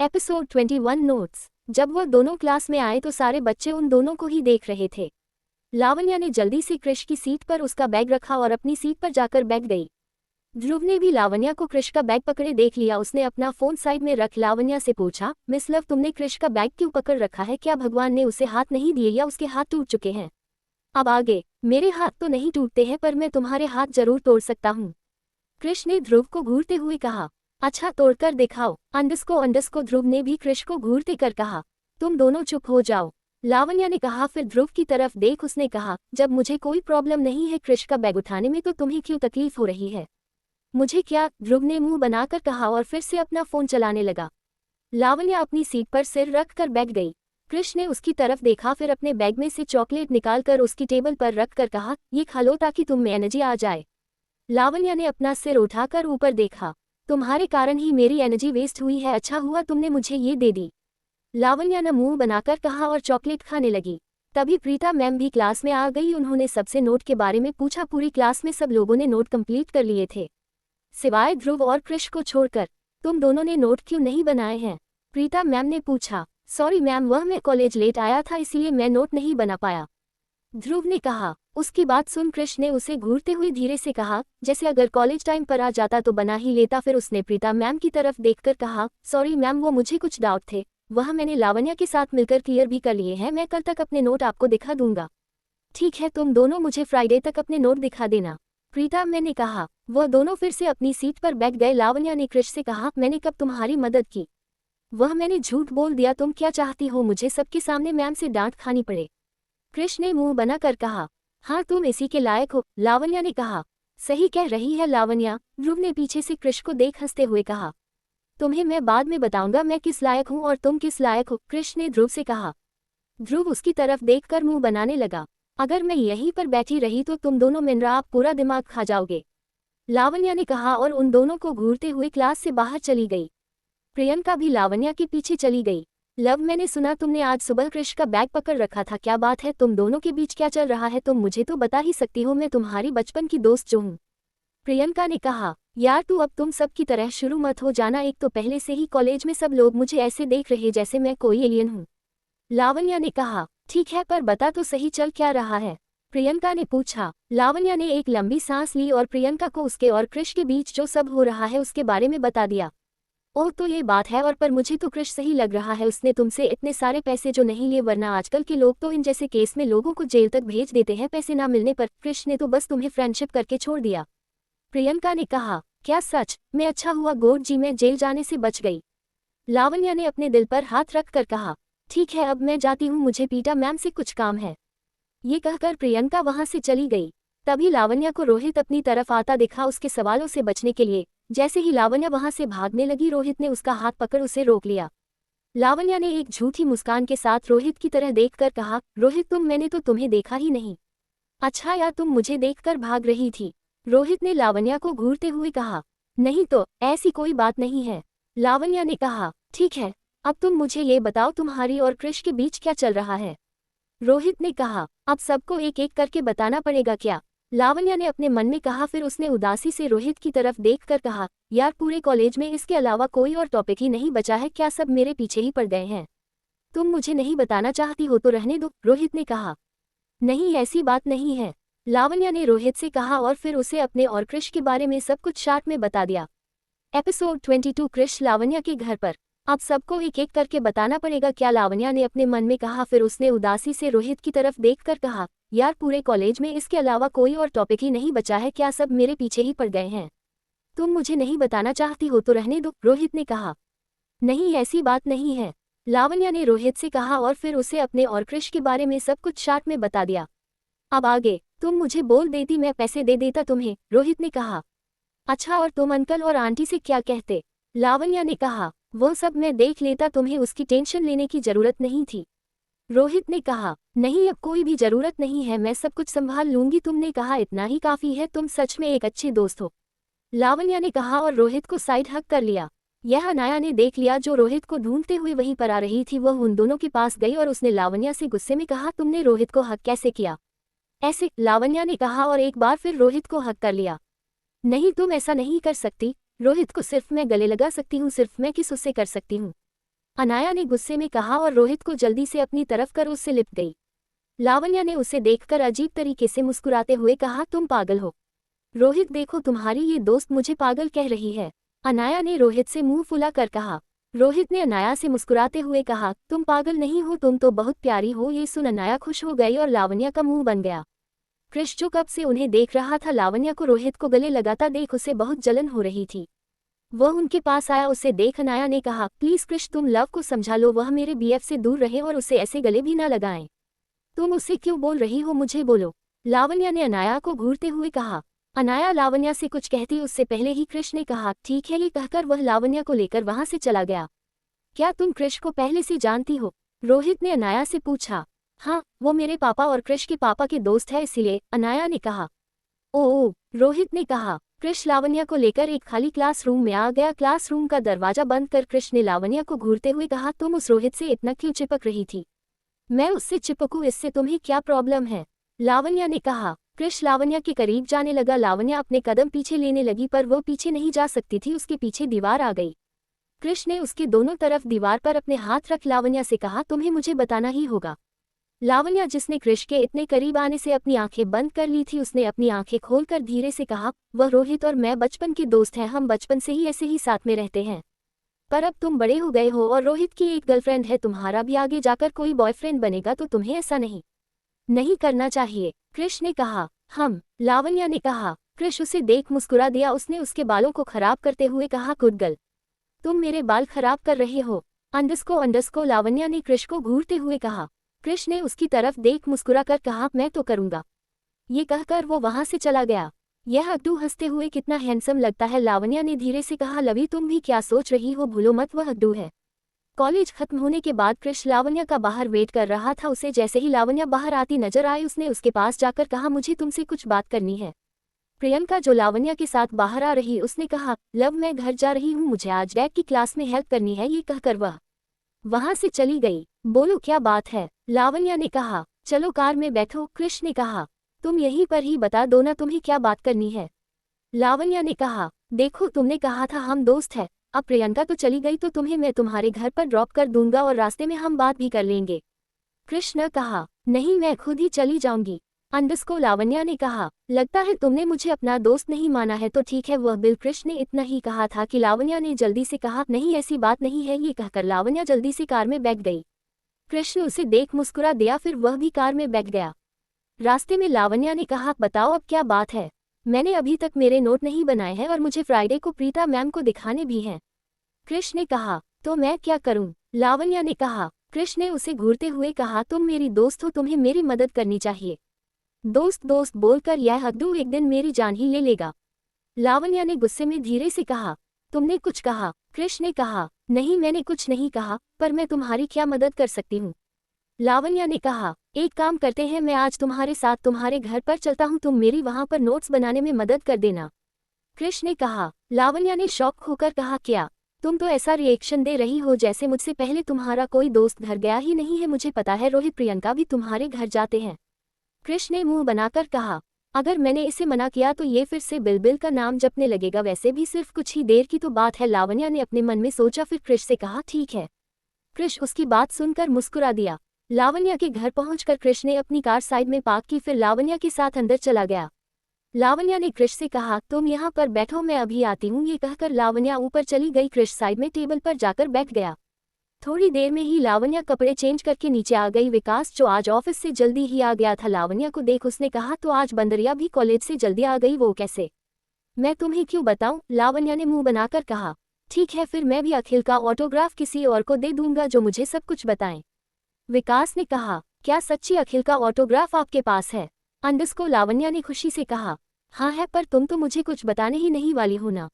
Episode 21 notes. जब वह दोनों क्लास में आए तो सारे बच्चे उन दोनों को ही देख रहे थे। लावण्या ने जल्दी से क्रिश की सीट पर उसका बैग रखा और अपनी सीट पर जाकर बैठ गई। ध्रुव ने भी लावण्या को क्रिश का बैग पकड़े देख लिया। उसने अपना फोन साइड में रख लावण्या से पूछा, मिस लव, तुमने क्रिश का बैग क्यों पकड़ रखा है? क्या भगवान ने उसे हाथ नहीं दिए या उसके हाथ टूट चुके हैं? अब आगे मेरे हाथ तो नहीं टूटते हैं, पर मैं तुम्हारे हाथ जरूर तोड़ सकता हूँ, क्रिश ने ध्रुव को घूरते हुए कहा। अच्छा, तोड़कर दिखाओ। अंडस्को ध्रुव ने भी क्रिश को घूरते कर कहा। तुम दोनों चुप हो जाओ, लावण्या ने कहा। फिर ध्रुव की तरफ देख उसने कहा, जब मुझे कोई प्रॉब्लम नहीं है क्रिश का बैग उठाने में, तो तुम्हें क्यों तकलीफ हो रही है? मुझे क्या? ध्रुव ने मुंह बनाकर कहा और फिर से अपना फोन चलाने लगा। लावण्या अपनी सीट पर सिर रख कर बैठ गई। क्रिश ने उसकी तरफ देखा, फिर अपने बैग में से चॉकलेट निकालकर उसकी टेबल पर रख कर कहा, ये खा लो ताकि तुम में एनर्जी आ जाए। लावण्या ने अपना सिर उठाकर ऊपर देखा। तुम्हारे कारण ही मेरी एनर्जी वेस्ट हुई है, अच्छा हुआ तुमने मुझे ये दे दी, लावण्या ने मुंह बनाकर कहा और चॉकलेट खाने लगी। तभी प्रीता मैम भी क्लास में आ गई। उन्होंने सबसे नोट के बारे में पूछा। पूरी क्लास में सब लोगों ने नोट कंप्लीट कर लिए थे, सिवाय ध्रुव और क्रिश को छोड़कर। तुम दोनों ने नोट क्यों नहीं बनाए हैं? प्रीता मैम ने पूछा। सॉरी मैम, वह मैं कॉलेज लेट आया था इसलिए मैं नोट नहीं बना पाया, ध्रुव ने कहा। उसकी बात सुन क्रिश ने उसे घूरते हुए धीरे से कहा, जैसे अगर कॉलेज टाइम पर आ जाता तो बना ही लेता। फिर उसने प्रीता मैम की तरफ देखकर कहा, सॉरी मैम, वो मुझे कुछ डाउट थे, वह मैंने लावण्या के साथ मिलकर क्लियर भी कर लिए हैं। मैं कल तक अपने नोट आपको दिखा दूंगा। ठीक है, तुम दोनों मुझे फ्राइडे तक अपने नोट दिखा देना, प्रीता मैम ने कहा। वह दोनों फिर से अपनी सीट पर बैठ गए। लावण्या ने क्रिश से कहा, मैंने कब तुम्हारी मदद की? वह मैंने झूठ बोल दिया। तुम क्या चाहती हो, मुझे सबके सामने मैम से डांट खानी पड़े? क्रिश ने मुंह बनाकर कहा। हाँ, तुम इसी के लायक हो, लावण्या ने कहा। सही कह रही है लावण्या, ध्रुव ने पीछे से क्रिश को देख हंसते हुए कहा। तुम्हें मैं बाद में बताऊंगा मैं किस लायक हूँ और तुम किस लायक हो, क्रिश ने ध्रुव से कहा। ध्रुव उसकी तरफ देखकर मुंह बनाने लगा। अगर मैं यहीं पर बैठी रही तो तुम दोनों मिनरा आप पूरा दिमाग खा जाओगे, लावण्या ने कहा और उन दोनों को घूरते हुए क्लास से बाहर चली गई। प्रियंका भी लावण्या के पीछे चली गई। लव, मैंने सुना तुमने आज सुबह क्रिश का बैग पकड़ रखा था, क्या बात है? तुम दोनों के बीच क्या चल रहा है? तुम मुझे तो बता ही सकती हो, मैं तुम्हारी बचपन की दोस्त जो हूँ, प्रियंका ने कहा। यार तू अब तुम सब की तरह शुरू मत हो जाना, एक तो पहले से ही कॉलेज में सब लोग मुझे ऐसे देख रहे जैसे मैं कोई एलियन हूँ, लावण्या ने कहा। ठीक है, पर बता तो सही, चल क्या रहा है? प्रियंका ने पूछा। लावण्या ने एक लंबी सांस ली और प्रियंका को उसके और क्रिश के बीच जो सब हो रहा है उसके बारे में बता दिया। ओह, तो ये बात है, और पर मुझे तो क्रिश सही लग रहा है। उसने तुमसे इतने सारे पैसे जो नहीं लिए, वरना आजकल के लोग तो इन जैसे केस में लोगों को जेल तक भेज देते हैं पैसे ना मिलने पर। क्रिश ने तो बस तुम्हें फ्रेंडशिप करके छोड़ दिया, प्रियंका ने कहा। क्या सच में? अच्छा हुआ गॉड जी मैं जेल जाने से बच गई, लावण्या ने अपने दिल पर हाथ रख कर कहा। ठीक है, अब मैं जाती हूँ, मुझे पीटा मैम से कुछ काम है, ये कहकर प्रियंका वहां से चली गई। तभी लावण्या को रोहित अपनी तरफ आता दिखा। उसके सवालों से बचने के लिए जैसे ही लावण्या वहां से भागने लगी, रोहित ने उसका हाथ पकड़ उसे रोक लिया। लावण्या ने एक झूठी मुस्कान के साथ रोहित की तरह देखकर कहा, रोहित मैंने तो तुम्हें देखा ही नहीं। अच्छा यार, तुम मुझे देखकर भाग रही थी, रोहित ने लावण्या को घूरते हुए कहा। नहीं तो ऐसी कोई बात नहीं है, लावण्या ने कहा। ठीक है, अब तुम मुझे ये बताओ तुम्हारी और क्रिश के बीच क्या चल रहा है, रोहित ने कहा। अब सबको एक एक करके बताना पड़ेगा क्या, लावण्या ने अपने मन में कहा। फिर उसने उदासी से रोहित की तरफ देखकर कहा, यार पूरे कॉलेज में इसके अलावा कोई और टॉपिक ही नहीं बचा है क्या? सब मेरे पीछे ही पड़ गए हैं। तुम मुझे नहीं बताना चाहती हो तो रहने दो, रोहित ने कहा। नहीं, ऐसी बात नहीं है, लावण्या ने रोहित से कहा और फिर उसे अपने और क्रिश के बारे में सब कुछ शॉर्ट में बता दिया। एपिसोड 22 क्रिश लावण्या के घर पर। अब सबको एक एक करके बताना पड़ेगा क्या, लावण्या ने अपने मन में कहा। फिर उसने उदासी से रोहित की तरफ देखकर कहा, यार पूरे कॉलेज में इसके अलावा कोई और टॉपिक ही नहीं बचा है क्या? सब मेरे पीछे ही पड़ गए हैं। तुम मुझे नहीं बताना चाहती हो तो रहने दो, रोहित ने कहा। नहीं, ऐसी बात नहीं है, लावण्या ने रोहित से कहा और फिर उसे अपने और क्रिश के बारे में सब कुछ शॉर्ट में बता दिया। अब आगे तुम मुझे बोल देती, मैं पैसे दे देता तुम्हें, रोहित ने कहा। अच्छा, और तुम अंकल और आंटी से क्या कहते, लावण्या ने कहा। वो सब मैं देख लेता, तुम्हें उसकी टेंशन लेने की जरूरत नहीं थी, रोहित ने कहा। नहीं, अब कोई भी जरूरत नहीं है, मैं सब कुछ संभाल लूंगी, तुमने कहा इतना ही काफी है, तुम सच में एक अच्छे दोस्त हो, लावण्या ने कहा और रोहित को साइड हक कर लिया। यह अनाया ने देख लिया जो रोहित को ढूंढते हुए वहीं पर आ रही थी। वह उन दोनों के पास गई और उसने लावण्या से गुस्से में कहा, तुमने रोहित को हक कैसे किया? ऐसे, लावण्या ने कहा और एक बार फिर रोहित को हक कर लिया। नहीं, तुम ऐसा नहीं कर सकती, रोहित को सिर्फ मैं गले लगा सकती हूँ, सिर्फ मैं किस उससे कर सकती हूँ, अनाया ने गुस्से में कहा और रोहित को जल्दी से अपनी तरफ कर उससे लिपट गई। लावण्या ने उसे देखकर अजीब तरीके से मुस्कुराते हुए कहा, तुम पागल हो। रोहित देखो, तुम्हारी ये दोस्त मुझे पागल कह रही है। अनाया ने रोहित से मुंह फुला कर कहा। रोहित ने अनाया से मुस्कुराते हुए कहा, तुम पागल नहीं हो, तुम तो बहुत प्यारी हो। ये सुन अनाया खुश हो गई और लावण्या का मुंह बन गया। कृष जो कब से उन्हें देख रहा था, लावण्या को रोहित को गले लगाता देख उसे बहुत जलन हो रही थी। वह उनके पास आया। उसे देख अनाया ने कहा, प्लीज कृष, तुम लव को समझा लो, वह मेरे बीएफ से दूर रहे और उसे ऐसे गले भी ना लगाएं। तुम उससे क्यों बोल रही हो, मुझे बोलो। लावण्या ने अनाया को घूरते हुए कहा। अनाया लावण्या से कुछ कहती उससे पहले ही कृष ने कहा, ठीक है। ये कहकर वह लावण्या को लेकर वहां से चला गया। क्या तुम कृष को पहले से जानती हो? रोहित ने अनाया से पूछा। हाँ, वो मेरे पापा और कृष के पापा के दोस्त है, इसीलिए, अनाया ने कहा। ओह, रोहित ने कहा। कृष लावण्या को लेकर एक खाली क्लासरूम में आ गया। क्लासरूम का दरवाजा बंद कर कृष ने लावण्या को घूरते हुए कहा, तुम उस रोहित से इतना क्यों चिपक रही थी? मैं उससे चिपकूं, इससे तुम्हें क्या प्रॉब्लम है? लावण्या ने कहा। कृष लावण्या के करीब जाने लगा। लावण्या अपने कदम पीछे लेने लगी पर वो पीछे नहीं जा सकती थी, उसके पीछे दीवार आ गई। कृष ने उसके दोनों तरफ दीवार पर अपने हाथ रख लावण्या से कहा, तुम्हें मुझे बताना ही होगा। लावण्या, जिसने कृष के इतने करीब आने से अपनी आंखें बंद कर ली थी, उसने अपनी आंखें खोलकर धीरे से कहा, वह रोहित और मैं बचपन के दोस्त हैं, हम बचपन से ही ऐसे ही साथ में रहते हैं। पर अब तुम बड़े हो गए हो और रोहित की एक गर्लफ्रेंड है, तुम्हारा भी आगे जाकर कोई बॉयफ्रेंड बनेगा तो तुम्हें ऐसा नहीं करना चाहिए। कृष ने कहा। लावण्या ने कहा। कृष उसे देख मुस्कुरा दिया। उसने उसके बालों को खराब करते हुए कहा, गुड गर्ल, तुम मेरे बाल खराब कर रहे हो। अंडस्को लावण्या ने कृष को घूरते हुए कहा। कृष ने उसकी तरफ देख मुस्कुरा कर कहा, मैं तो करूंगा। ये कहकर वो वहां से चला गया। यह अड्डू हंसते हुए कितना हैंडसम लगता है, लावण्या ने धीरे से कहा। लवी, तुम भी क्या सोच रही हो, भूलो मत वह अड्डू है। कॉलेज खत्म होने के बाद कृष लावण्या का बाहर वेट कर रहा था। उसे जैसे ही लावण्या बाहर आती नजर आई, उसने उसके पास जाकर कहा, मुझे तुमसे कुछ बात करनी है। प्रियंका जो लावण्या के साथ बाहर आ रही, उसने कहा, लव, मैं घर जा रही हूँ, मुझे आज डैड की क्लास में हेल्प करनी है। ये कहकर वह वहां से चली गई। बोलो क्या बात है? लावण्या ने कहा। चलो कार में बैठो, कृष ने कहा। तुम यहीं पर ही बता दो ना, तुम्हें क्या बात करनी है? लावण्या ने कहा। देखो, तुमने कहा था हम दोस्त हैं, अब प्रियंका तो चली गई तो तुम्हें मैं तुम्हारे घर पर ड्रॉप कर दूंगा और रास्ते में हम बात भी कर लेंगे। कृष ने कहा। नहीं, मैं खुद ही चली जाऊंगी। लावण्या ने कहा। लगता है तुमने मुझे अपना दोस्त नहीं माना है, तो ठीक है वह बिल। कृष ने इतना ही कहा था कि लावण्या ने जल्दी से कहा, नहीं ऐसी बात नहीं है। ये कहकर लावण्या जल्दी से कार में बैठ गई। कृष ने उसे देख मुस्कुरा दिया, फिर वह भी कार में बैठ गया। रास्ते में लावण्या ने कहा, बताओ अब क्या बात है? मैंने अभी तक मेरे नोट नहीं बनाए हैं और मुझे फ्राइडे को प्रीता मैम को दिखाने भी हैं। कृष ने कहा। तो मैं क्या करूं? लावण्या ने कहा। कृष ने उसे घूरते हुए कहा, तुम मेरी दोस्त हो, तुम्हें मेरी मदद करनी चाहिए। दोस्त दोस्त बोलकर यह अड्डू एक दिन मेरी जान ही ले लेगा। लावण्या ने गुस्से में धीरे से कहा। तुमने कुछ कहा? कृष ने कहा। नहीं, मैंने कुछ नहीं कहा, पर मैं तुम्हारी क्या मदद कर सकती हूँ? लावण्या ने कहा। एक काम करते हैं, मैं आज तुम्हारे साथ तुम्हारे घर पर चलता हूँ, तुम मेरी वहां पर नोट्स बनाने में मदद कर देना। कृष ने कहा। लावण्या ने शॉक होकर कहा, क्या? तुम तो ऐसा रिएक्शन दे रही हो जैसे मुझसे पहले तुम्हारा कोई दोस्त घर गया ही नहीं है। मुझे पता है रोहित प्रियंका भी तुम्हारे घर जाते हैं। कृष ने मुंह बनाकर कहा। अगर मैंने इसे मना किया तो ये फिर से बिलबिल का नाम जपने लगेगा, वैसे भी सिर्फ कुछ ही देर की तो बात है। लावण्या ने अपने मन में सोचा, फिर कृष से कहा, ठीक है। कृष उसकी बात सुनकर मुस्कुरा दिया। लावण्या के घर पहुंचकर कृष ने अपनी कार साइड में पार्क की, फिर लावण्या के साथ अंदर चला गया। लावण्या ने कृष से कहा, तुम यहाँ पर बैठो, मैं अभी आती हूँ। ये कहकर लावण्या ऊपर चली गई। कृष साइड में टेबल पर जाकर बैठ गया। थोड़ी देर में ही लावण्या कपड़े चेंज करके नीचे आ गई। विकास जो आज ऑफिस से जल्दी ही आ गया था, लावण्या को देख उसने कहा, तो आज बंदरिया भी कॉलेज से जल्दी आ गई, वो कैसे? मैं तुम्हें क्यों बताऊं? लावण्या ने मुंह बनाकर कहा। ठीक है, फिर मैं भी अखिल का ऑटोग्राफ किसी और को दे दूंगा जो मुझे सब कुछ बताएं। विकास ने कहा। क्या सच्ची अखिल का ऑटोग्राफ आपके पास है? लावण्या ने खुशी से कहा। हाँ है, पर तुम तो मुझे कुछ बताने ही नहीं वाली हो ना?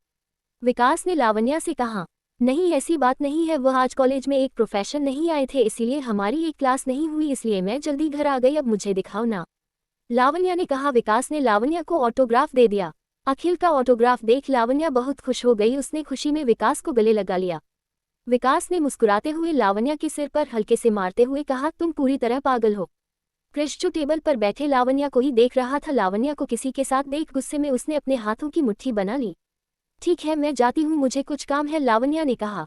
विकास ने लावण्या से कहा। नहीं, ऐसी बात नहीं है, वह आज कॉलेज में एक प्रोफेसर नहीं आए थे, इसलिए हमारी एक क्लास नहीं हुई, इसलिए मैं जल्दी घर आ गई। अब मुझे दिखाओ ना, लावण्या ने कहा। विकास ने लावण्या को ऑटोग्राफ दे दिया। अखिल का ऑटोग्राफ देख लावण्या बहुत खुश हो गई। उसने खुशी में विकास को गले लगा लिया। विकास ने मुस्कुराते हुए लावण्या के सिर पर हल्के से मारते हुए कहा, तुम पूरी तरह पागल हो। कृष जो टेबल पर बैठे लावण्या को ही देख रहा था, लावण्या को किसी के साथ देख गुस्से में उसने अपने हाथों की मुट्ठी बना ली। ठीक है, मैं जाती हूँ, मुझे कुछ काम है, लावण्या ने कहा।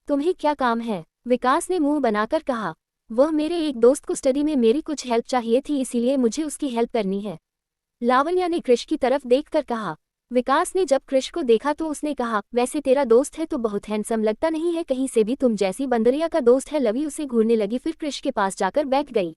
तुम्हें क्या काम है? विकास ने मुंह बनाकर कहा, वह मेरे एक दोस्त को स्टडी में मेरी कुछ हेल्प चाहिए थी, इसीलिए मुझे उसकी हेल्प करनी है। लावण्या ने कृष की तरफ देखकर कहा। विकास ने जब कृष को देखा तो उसने कहा, वैसे तेरा दोस्त है तो बहुत हैंडसम लगता नहीं है कहीं से भी, तुम जैसी बंदरिया का दोस्त है। लवी उसे घूरने लगी, फिर कृष के पास जाकर बैठ गई।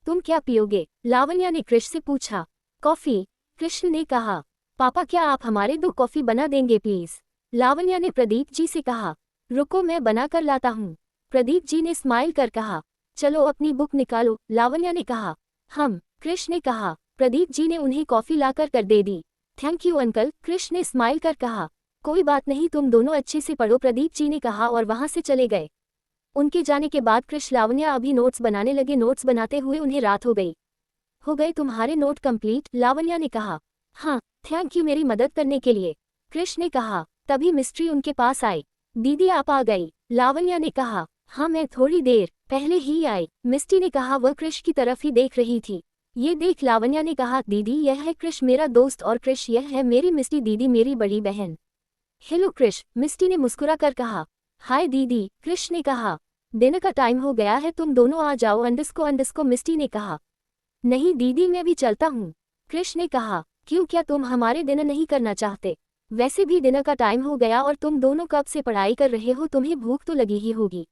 तुम क्या पियोगे? लावण्या ने कृष से पूछा। कॉफी, कृष्ण ने कहा। पापा क्या आप हमारे 2 कॉफी बना देंगे प्लीज? लावण्या ने प्रदीप जी से कहा। रुको मैं बना कर लाता हूँ। प्रदीप जी ने स्माइल कर कहा। चलो अपनी बुक निकालो, लावण्या ने कहा। हम, कृष ने कहा। प्रदीप जी ने उन्हें कॉफी लाकर कर दे दी। थैंक यू अंकल, कृष ने स्माइल कर कहा। कोई बात नहीं, तुम दोनों अच्छे से पढ़ो, प्रदीप जी ने कहा और वहां से चले गए। उनके जाने के बाद कृष लावण्या अभी नोट्स बनाने लगे। नोट्स बनाते हुए उन्हें रात हो गई। हो गए तुम्हारे नोट कंप्लीट? लावण्या ने कहा। हाँ, थैंक यू मेरी मदद करने के लिए, कृष ने कहा। तभी मिस्ट्री उनके पास आई। दीदी आप आ गई? लावण्या ने कहा। हाँ मैं थोड़ी देर पहले ही आई, मिस्टी ने कहा। वह कृष की तरफ ही देख रही थी। ये देख लावण्या ने कहा, दीदी यह है कृष मेरा दोस्त और कृष यह है मेरी मिस्टी दीदी मेरी बड़ी बहन। हेलो कृष, मिस्टी ने मुस्कुरा कर कहा। हाय दीदी, कृष ने कहा। डिनर का टाइम हो गया है, तुम दोनों आ जाओ अंडस्को मिस्टी ने कहा। नहीं दीदी मैं भी चलता हूँ, कृष ने कहा। क्यों, क्या तुम हमारे डिनर नहीं करना चाहते? वैसे भी डिनर का टाइम हो गया और तुम दोनों कब से पढ़ाई कर रहे हो, तुम्हें भूख तो लगी ही होगी,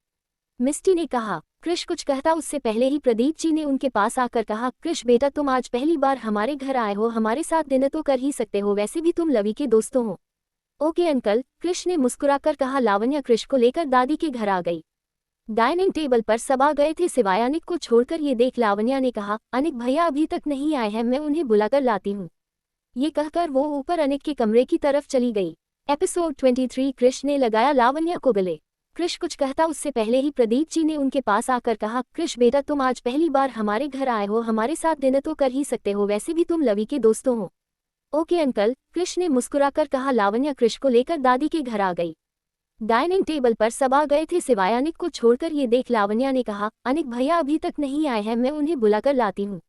मिस्टी ने कहा। कृष कुछ कहता उससे पहले ही प्रदीप जी ने उनके पास आकर कहा, कृष बेटा तुम आज पहली बार हमारे घर आए हो, हमारे साथ डिनर तो कर ही सकते हो, वैसे भी तुम लवी के दोस्तों हो। ओके अंकल, कृष ने मुस्कुराकर कहा। लावण्या कृष को लेकर दादी के घर आ गई। डाइनिंग टेबल पर सब आ गए थे सिवाय अनिक को छोड़कर। ये देख लावण्या ने कहा, अनिक भैया अभी तक नहीं आए हैं, मैं उन्हें बुलाकर लाती हूँ। ये कहकर वो ऊपर अनिक के कमरे की तरफ चली गई। एपिसोड 23। कृष ने लगाया लावण्या को गले। कृष कुछ कहता उससे पहले ही प्रदीप जी ने उनके पास आकर कहा, कृष बेटा तुम आज पहली बार हमारे घर आए हो, हमारे साथ डिनर तो कर ही सकते हो, वैसे भी तुम लवी के दोस्तों हो। ओके अंकल, कृष ने मुस्कुराकर कहा। लावण्या कृष को लेकर दादी के घर आ गई। डाइनिंग टेबल पर सब आ गए थे सिवाय अनिक को छोड़कर। ये देख लावण्या ने कहा, अनिक भैया अभी तक नहीं आए हैं, मैं उन्हें बुलाकर लाती हूँ।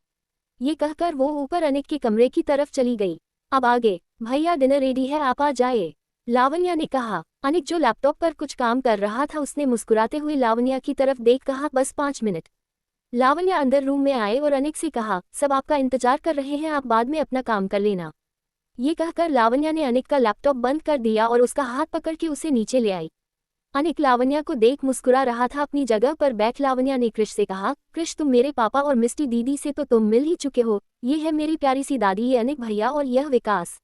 ये कहकर वो ऊपर अनिक के कमरे की तरफ चली गई। अब आगे भैया डिनर रेडी है, आप आ जाए, लावण्या ने कहा। अनिक जो लैपटॉप पर कुछ काम कर रहा था उसने मुस्कुराते हुए लावण्या की तरफ देख कहा, बस 5 मिनट। लावण्या अंदर रूम में आए और अनिक से कहा, सब आपका इंतजार कर रहे हैं, आप बाद में अपना काम कर लेना। ये कहकर लावण्या ने अनिक का लैपटॉप बंद कर दिया और उसका हाथ पकड़ के उसे नीचे ले आई। अनिक लावण्या को देख मुस्कुरा रहा था। अपनी जगह पर बैठ लावण्या ने कृष से कहा, कृष तुम मेरे पापा और मिस्टी दीदी से तो तुम मिल ही चुके हो, ये है मेरी प्यारी सी दादी, ये अनिक भैया और यह विकास।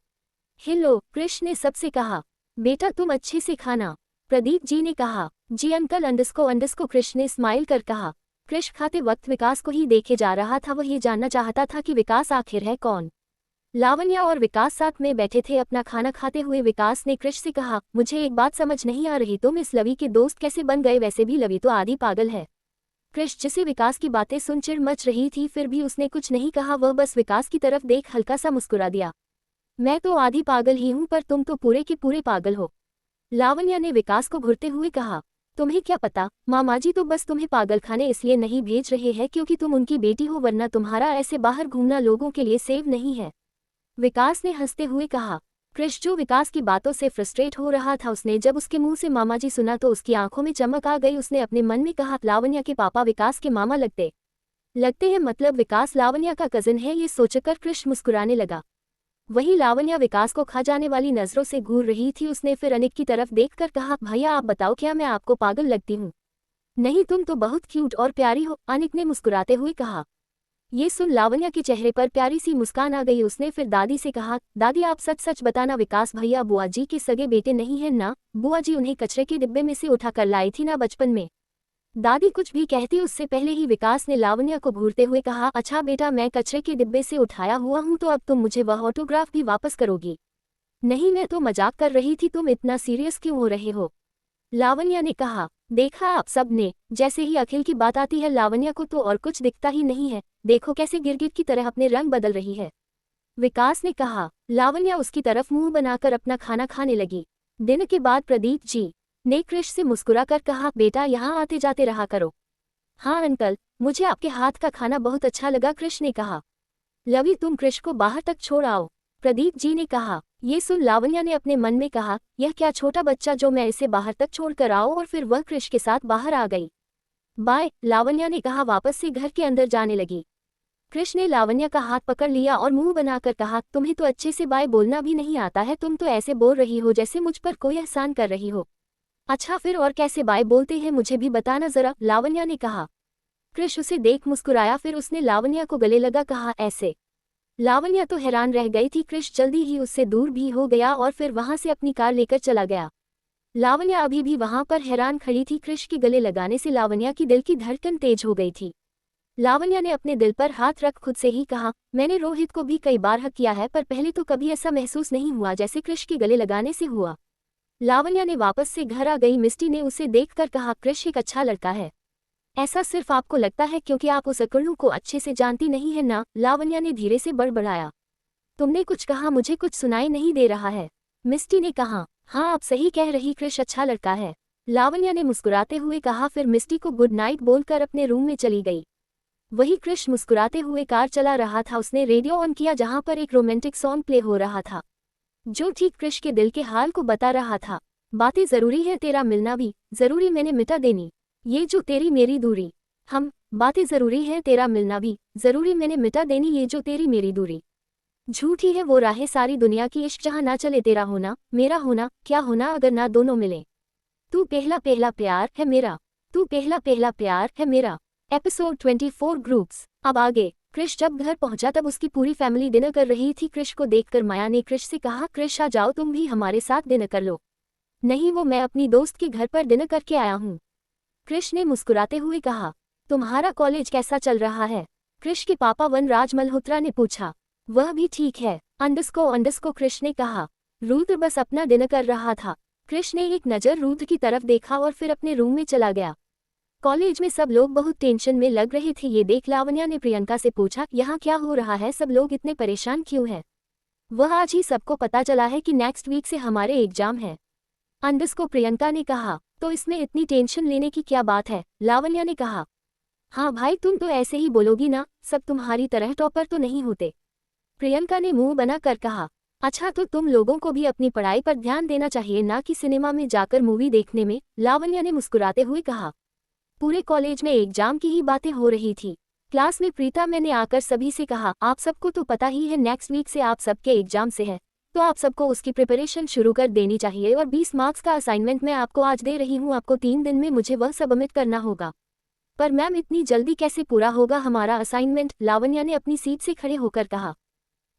हेलो, कृष ने सबसे कहा। बेटा तुम अच्छे से खाना, प्रदीप जी ने कहा। जी अंकल अंडस्को कृष ने स्माइल कर कहा। कृष खाते वक्त विकास को ही देखे जा रहा था। वह ये जानना चाहता था कि विकास आखिर है कौन। लावण्या और विकास साथ में बैठे थे अपना खाना खाते हुए। विकास ने कृष से कहा, मुझे एक बात समझ नहीं आ रही, तुम इस लवी के दोस्त कैसे बन गए? वैसे भी लवी तो आधी पागल है। कृष जिसे विकास की बातें सुन चिढ़ मच रही थी, फिर भी उसने कुछ नहीं कहा। वह बस विकास की तरफ देख हल्का सा मुस्कुरा दिया। मैं तो आधी पागल ही हूँ, पर तुम तो पूरे के पूरे पागल हो, लावण्या ने विकास को घूरते हुए कहा। तुम्हें क्या पता, मामाजी तो बस तुम्हें पागल खाने इसलिए नहीं भेज रहे हैं क्योंकि तुम उनकी बेटी हो, वरना तुम्हारा ऐसे बाहर घूमना लोगों के लिए सेव नहीं है, विकास ने हंसते हुए कहा। कृष जो विकास की बातों से फ्रस्ट्रेट हो रहा था, उसने जब उसके मुंह से मामाजी सुना तो उसकी आंखों में चमक आ गई। उसने अपने मन में कहा, लावण्या के पापा विकास के मामा लगते हैं, मतलब विकास लावण्या का कजिन है। ये सोचकर कृष मुस्कुराने लगा। वही लावण्या विकास को खा जाने वाली नजरों से घूर रही थी। उसने फिर अनिक की तरफ देखकर कहा, भैया आप बताओ क्या मैं आपको पागल लगती हूँ? नहीं तुम तो बहुत क्यूट और प्यारी हो, अनिक ने मुस्कुराते हुए कहा। ये सुन लावण्या के चेहरे पर प्यारी सी मुस्कान आ गई। उसने फिर दादी से कहा, दादी आप सच सच बताना, विकास भैया बुआ जी के सगे बेटे नहीं है ना? बुआ जी उन्हें कचरे के डिब्बे में से उठा कर लाई थी ना बचपन में? दादी कुछ भी कहती उससे पहले ही विकास ने लावण्या को घूरते हुए कहा, अच्छा बेटा मैं कचरे के डिब्बे से उठाया हुआ हूँ तो अब तुम मुझे वह ऑटोग्राफ भी वापस करोगी? नहीं मैं तो मजाक कर रही थी, तुम इतना सीरियस क्यों हो रहे हो? लावण्या ने कहा। देखा आप सब ने, जैसे ही अखिल की बात आती है लावण्या को तो और कुछ दिखता ही नहीं है, देखो कैसे गिरगिट की तरह अपने रंग बदल रही है, विकास ने कहा। लावण्या उसकी तरफ मुंह बनाकर अपना खाना खाने लगी। दिन के बाद प्रदीप जी ने कृष से मुस्कुराकर कहा, बेटा यहाँ आते जाते रहा करो। हाँ अंकल, मुझे आपके हाथ का खाना बहुत अच्छा लगा, कृष ने कहा। लवी तुम कृष को बाहर तक छोड़ आओ, प्रदीप जी ने कहा। ये सुन लावण्या ने अपने मन में कहा, यह क्या छोटा बच्चा जो मैं इसे बाहर तक छोड़कर आऊं, और फिर वह कृष के साथ बाहर आ गई। बाय, लावण्या ने कहा वापस से घर के अंदर जाने लगी। कृष ने लावण्या का हाथ पकड़ लिया और मुंह बनाकर कहा, तुम्हें तो अच्छे से बाय बोलना भी नहीं आता है, तुम तो ऐसे बोल रही हो जैसे मुझ पर कोई एहसान कर रही हो। अच्छा फिर और कैसे बाय बोलते हैं मुझे भी बताना जरा, लावण्या ने कहा। कृष उसे देख मुस्कुराया, फिर उसने लावण्या को गले लगा कहा, ऐसे। लावण्या तो हैरान रह गई थी। कृष जल्दी ही उससे दूर भी हो गया और फिर वहां से अपनी कार लेकर चला गया। लावण्या अभी भी वहां पर हैरान खड़ी थी। कृष के गले लगाने से लावण्या की दिल की धड़कन तेज हो गई थी। लावण्या ने अपने दिल पर हाथ रख खुद से ही कहा, मैंने रोहित को भी कई बार हक किया है, पर पहले तो कभी ऐसा महसूस नहीं हुआ जैसे कृष के गले लगाने से हुआ। लावण्या ने वापस से घर आ गई। मिस्टी ने उसे देखकर कहा, कृष एक अच्छा लड़का है। ऐसा सिर्फ आपको लगता है क्योंकि आप उस अकड़ू को अच्छे से जानती नहीं है ना, लावण्या ने धीरे से बड़बड़ाया। तुमने कुछ कहा, मुझे कुछ सुनाई नहीं दे रहा है, मिस्टी ने कहा। हाँ आप सही कह रही, कृष अच्छा लड़का है, लावण्या ने मुस्कुराते हुए कहा। फिर मिस्टी को गुड नाइट बोलकर अपने रूम में चली गई। वही कृष मुस्कुराते हुए कार चला रहा था। उसने रेडियो ऑन किया जहां पर एक रोमांटिक सॉन्ग प्ले हो रहा था जो ठीक कृष के दिल के हाल को बता रहा था। बातें जरूरी है, तेरा मिलना भी जरूरी, मैंने मिटा देनी ये जो तेरी मेरी दूरी। हम बातें जरूरी है, तेरा मिलना भी जरूरी, मैंने मिटा देनी ये जो तेरी मेरी दूरी। झूठी है वो राहें सारी दुनिया की, इश्क जहां ना चले, तेरा होना मेरा होना क्या होना अगर ना दोनों मिले। तू पहला पहला प्यार है मेरा, तू पहला पहला प्यार है मेरा। Episode 24 groups. अब आगे। कृष जब घर पहुंचा तब उसकी पूरी फैमिली डिनर कर रही थी। कृष को देखकर माया ने कृष से कहा, कृष आ जाओ तुम भी हमारे साथ डिनर कर लो। नहीं वो मैं अपनी दोस्त के घर पर डिनर करके आया हूँ, कृष ने मुस्कुराते हुए कहा। तुम्हारा कॉलेज कैसा चल रहा है, कृष के पापा वनराज मल्होत्रा ने पूछा। वह भी ठीक है, अंडस्को कृष ने कहा। रुद्र बस अपना डिनर कर रहा था। कृष ने एक नज़र रुद्र की तरफ देखा और फिर अपने रूम में चला गया। कॉलेज में सब लोग बहुत टेंशन में लग रहे थे। ये देख लावण्या ने प्रियंका से पूछा, यहाँ क्या हो रहा है, सब लोग इतने परेशान क्यों हैं? वह आज ही सबको पता चला है कि नेक्स्ट वीक से हमारे एग्जाम है, अंडस्को प्रियंका ने कहा। तो इसमें इतनी टेंशन लेने की क्या बात है, लावण्या ने कहा। हाँ भाई तुम तो ऐसे ही बोलोगी ना, सब तुम्हारी तरह टॉपर तो नहीं होते, प्रियंका ने मुंह बना कर कहा। अच्छा तो तुम लोगों को भी अपनी पढ़ाई पर ध्यान देना चाहिए, ना कि सिनेमा में जाकर मूवी देखने में, लावण्या ने मुस्कुराते हुए कहा। पूरे कॉलेज में एग्जाम की ही बातें हो रही थी। क्लास में प्रीता मैंने आकर सभी से कहा, आप सबको तो पता ही है नेक्स्ट वीक से आप सबके एग्जाम से है, तो आप सबको उसकी प्रिपरेशन शुरू कर देनी चाहिए, और 20 मार्क्स का असाइनमेंट मैं आपको आज दे रही हूँ, आपको 3 दिन में मुझे वह सबमिट करना होगा। पर मैम इतनी जल्दी कैसे पूरा होगा हमारा असाइनमेंट, लावण्या ने अपनी सीट से खड़े होकर कहा।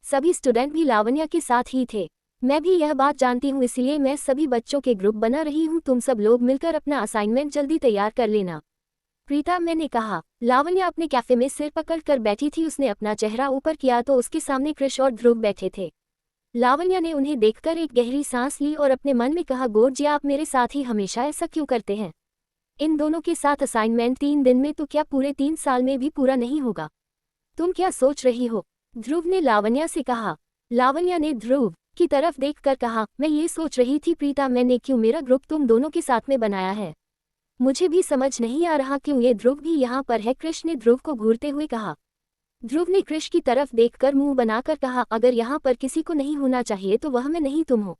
सभी स्टूडेंट भी लावण्या के साथ ही थे। मैं भी यह बात जानती हूँ, इसलिए मैं सभी बच्चों के ग्रुप बना रही हूँ, तुम सब लोग मिलकर अपना असाइनमेंट जल्दी तैयार कर लेना, प्रीता मैंने कहा। लावण्या अपने कैफे में सिर पकड़ कर बैठी थी। उसने अपना चेहरा ऊपर किया तो उसके सामने कृष और ध्रुव बैठे थे। लावण्या ने उन्हें देखकर एक गहरी सांस ली और अपने मन में कहा, गौर जी आप मेरे साथ ही हमेशा ऐसा क्यों करते हैं? इन दोनों के साथ असाइनमेंट 3 दिन में तो क्या पूरे 3 साल में भी पूरा नहीं होगा? तुम क्या सोच रही हो? ध्रुव ने लावण्या से कहा। लावण्या ने ध्रुव की तरफ देखकर कहा, मैं ये सोच रही थी प्रीता, मैंने क्यों मेरा ग्रुप तुम दोनों के साथ में बनाया है, मुझे भी समझ नहीं आ रहा क्यों ये ध्रुव भी यहाँ पर है, कृष ने ध्रुव को घूरते हुए कहा। ध्रुव ने कृष की तरफ देखकर मुंह बनाकर कहा, अगर यहाँ पर किसी को नहीं होना चाहिए तो वह मैं नहीं तुम हो।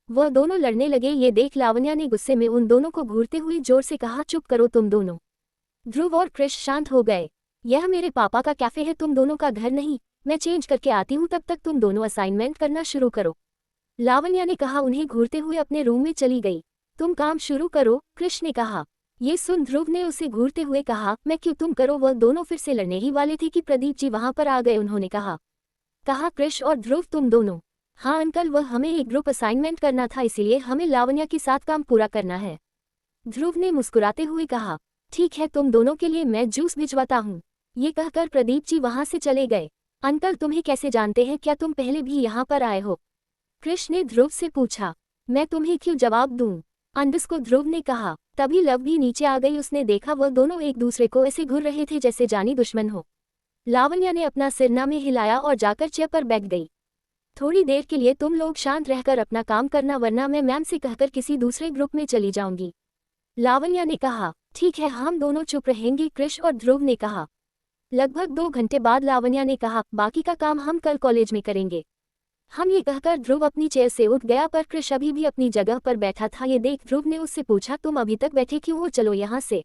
वह दोनों लड़ने लगे। ये देख लावण्या ने गुस्से में उन दोनों को घूरते हुए जोर से कहा, चुप करो तुम दोनों। ध्रुव और कृष शांत हो गए। यह मेरे पापा का कैफे है, तुम दोनों का घर नहीं, मैं चेंज करके आती हूँ, तब तक तुम दोनों असाइनमेंट करना शुरू करो, लावण्या ने कहा। उन्हें घूरते हुए अपने रूम में चली गई। तुम काम शुरू करो, कृष ने कहा। ये सुन ध्रुव ने उसे घूरते हुए कहा, मैं क्यों, तुम करो। वह दोनों फिर से लड़ने ही वाले थे कि प्रदीप जी वहां पर आ गए। उन्होंने कहा, कृष और ध्रुव तुम दोनों? हाँ अंकल, वह हमें एक ग्रुप असाइनमेंट करना था, इसीलिए हमें लावण्या के साथ काम पूरा करना है, ध्रुव ने मुस्कुराते हुए कहा। ठीक है, तुम दोनों के लिए मैं जूस भिजवाता हूँ। ये कहकर प्रदीप जी वहां से चले गए। अंकल तुम्हें कैसे जानते हैं, क्या तुम पहले भी यहाँ पर आए हो, कृष ने ध्रुव से पूछा। मैं तुम्हें क्यों जवाब दूं, अंडस्को ध्रुव ने कहा। तभी लव भी नीचे आ गई। उसने देखा वह दोनों एक दूसरे को ऐसे घूर रहे थे जैसे जानी दुश्मन हो। लावण्या ने अपना सिरना में हिलाया और जाकर चेयर पर बैठ गई। थोड़ी देर के लिए तुम लोग शांत रहकर अपना काम करना, वरना मैं मैम से कहकर किसी दूसरे ग्रुप में चली जाऊंगी, लावण्या ने कहा। ठीक है, हम दोनों चुप रहेंगे, कृष और ध्रुव ने कहा। लगभग 2 घंटे बाद लावण्या ने कहा, बाकी का काम हम कल कॉलेज में करेंगे। हम ये कहकर ध्रुव अपनी चेयर से उठ गया, पर कृष अभी भी अपनी जगह पर बैठा था। ये देख ध्रुव ने उससे पूछा, तुम अभी तक बैठे क्यों हो? चलो यहाँ से,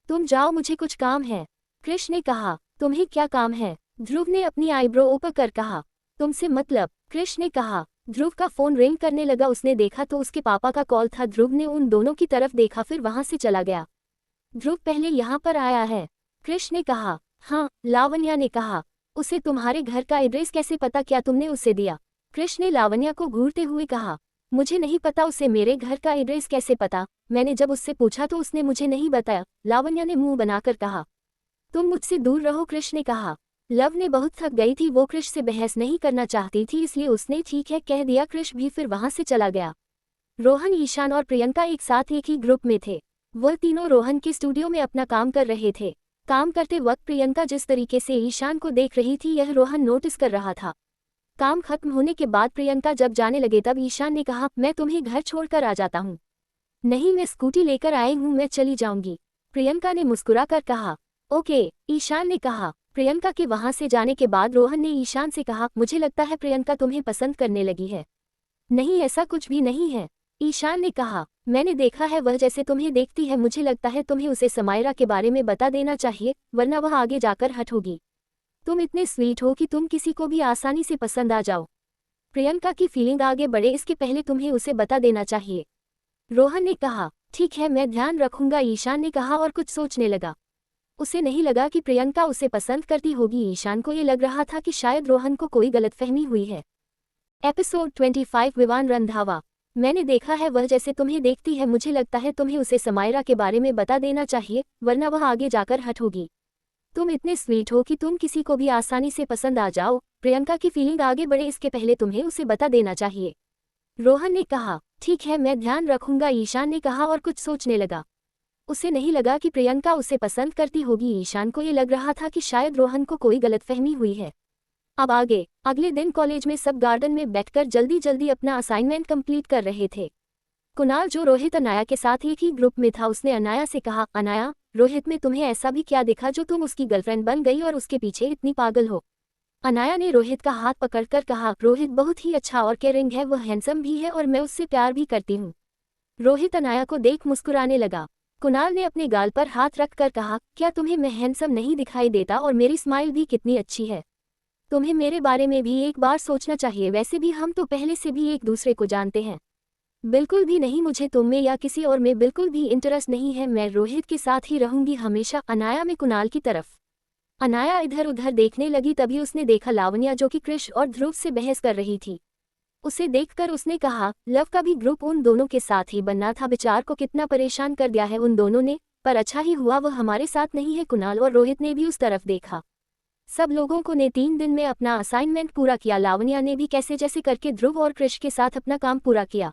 तुम जाओ, मुझे कुछ काम है। कृष ने कहा, तुम्हें क्या काम है? ध्रुव ने अपनी आईब्रो ऊपर कर कहा, तुमसे मतलब। कृष ने कहा। ध्रुव का फोन रिंग करने लगा। उसने देखा तो उसके पापा का कॉल था। ध्रुव ने उन दोनों की तरफ देखा, फिर वहां से चला गया। ध्रुव पहले यहाँ पर आया है? कृष ने कहा। हाँ, लावण्या ने कहा। उसे तुम्हारे घर का एड्रेस कैसे पता? क्या तुमने उसे दिया? कृष ने लावण्या को घूरते हुए कहा, मुझे नहीं पता उसे मेरे घर का एड्रेस कैसे पता। मैंने जब उससे पूछा तो उसने मुझे नहीं बताया। लावण्या ने मुंह बनाकर कहा। तुम मुझसे दूर रहो, कृष ने कहा। लव ने बहुत थक गई थी, वो कृष से बहस नहीं करना चाहती थी, इसलिए उसने ठीक है कह दिया। कृष भी फिर वहां से चला गया। रोहन, ईशान और प्रियंका एक साथ एक ही ग्रुप में थे। वह तीनों रोहन के स्टूडियो में अपना काम कर रहे थे। काम करते वक्त प्रियंका जिस तरीके से ईशान को देख रही थी, यह रोहन नोटिस कर रहा था। काम खत्म होने के बाद प्रियंका जब जाने लगे तब ईशान ने कहा, मैं तुम्हें घर छोड़कर आ जाता हूँ। नहीं, मैं स्कूटी लेकर आई हूँ, मैं चली जाऊंगी। प्रियंका ने मुस्कुराकर कहा। ओके, ईशान ने कहा। प्रियंका के वहां से जाने के बाद रोहन ने ईशान से कहा, मुझे लगता है प्रियंका तुम्हें पसंद करने लगी है। नहीं, ऐसा कुछ भी नहीं है, ईशान ने कहा। मैंने देखा है वह जैसे तुम्हें देखती है, मुझे लगता है तुम्हें उसे समायरा के बारे में बता देना चाहिए, वरना वह आगे जाकर हट होगी। तुम इतने स्वीट हो कि तुम किसी को भी आसानी से पसंद आ जाओ। प्रियंका की फीलिंग आगे बढ़े इसके पहले तुम्हें उसे बता देना चाहिए। रोहन ने कहा। ठीक है, मैं ध्यान रखूंगा, ईशान ने कहा और कुछ सोचने लगा। उसे नहीं लगा कि प्रियंका उसे पसंद करती होगी। ईशान को ये लग रहा था कि शायद रोहन को कोई गलतफहमी हुई है। एपिसोड 25 विवान रंधावा। मैंने देखा है वह जैसे तुम्हें देखती है, मुझे लगता है तुम्हें उसे समायरा के बारे में बता देना चाहिए, वरना वह आगे जाकर हट होगी। तुम इतने स्वीट हो कि तुम किसी को भी आसानी से पसंद आ जाओ। प्रियंका की फीलिंग आगे बढ़े इसके पहले तुम्हें उसे बता देना चाहिए। रोहन ने कहा। ठीक है, मैं ध्यान रखूंगा, ईशान ने कहा और कुछ सोचने लगा। उसे नहीं लगा कि प्रियंका उसे पसंद करती होगी। ईशान को ये लग रहा था कि शायद रोहन को कोई गलतफहमी हुई है। अब आगे। अगले दिन कॉलेज में सब गार्डन में बैठकर जल्दी जल्दी अपना असाइनमेंट कंप्लीट कर रहे थे। कुणाल, जो रोहित अनाया के साथ एक ही ग्रुप में था, उसने अनाया से कहा, अनाया, रोहित में तुम्हें ऐसा भी क्या दिखा जो तुम उसकी गर्लफ्रेंड बन गई और उसके पीछे इतनी पागल हो? अनाया ने रोहित का हाथ पकड़कर कहा, रोहित बहुत ही अच्छा और केयरिंग है, वह हैंडसम भी है और मैं उससे प्यार भी करती हूँ। रोहित अनाया को देख मुस्कुराने लगा। कुणाल ने अपने गाल पर हाथ रखकर कहा, क्या तुम्हें मैं हैंडसम नहीं दिखाई देता? और मेरी स्माइल भी कितनी अच्छी है। तुम्हें मेरे बारे में भी एक बार सोचना चाहिए, वैसे भी हम तो पहले से भी एक दूसरे को जानते हैं। बिल्कुल भी नहीं, मुझे तुम में या किसी और में बिल्कुल भी इंटरेस्ट नहीं है, मैं रोहित के साथ ही रहूंगी हमेशा। अनाया में कुणाल की तरफ। अनाया इधर उधर देखने लगी, तभी उसने देखा लावण्या जो कि कृष और ध्रुव से बहस कर रही थी। उसे देखकर उसने कहा, लव का भी ग्रुप उन दोनों के साथ ही बनना था, बेचार को कितना परेशान कर दिया है उन दोनों ने, पर अच्छा ही हुआ वह हमारे साथ नहीं है। कुणाल और रोहित ने भी उस तरफ देखा। सब लोगों को ने 3 दिन में अपना असाइनमेंट पूरा किया। लावण्या ने भी कैसे जैसे करके ध्रुव और कृष के साथ अपना काम पूरा किया।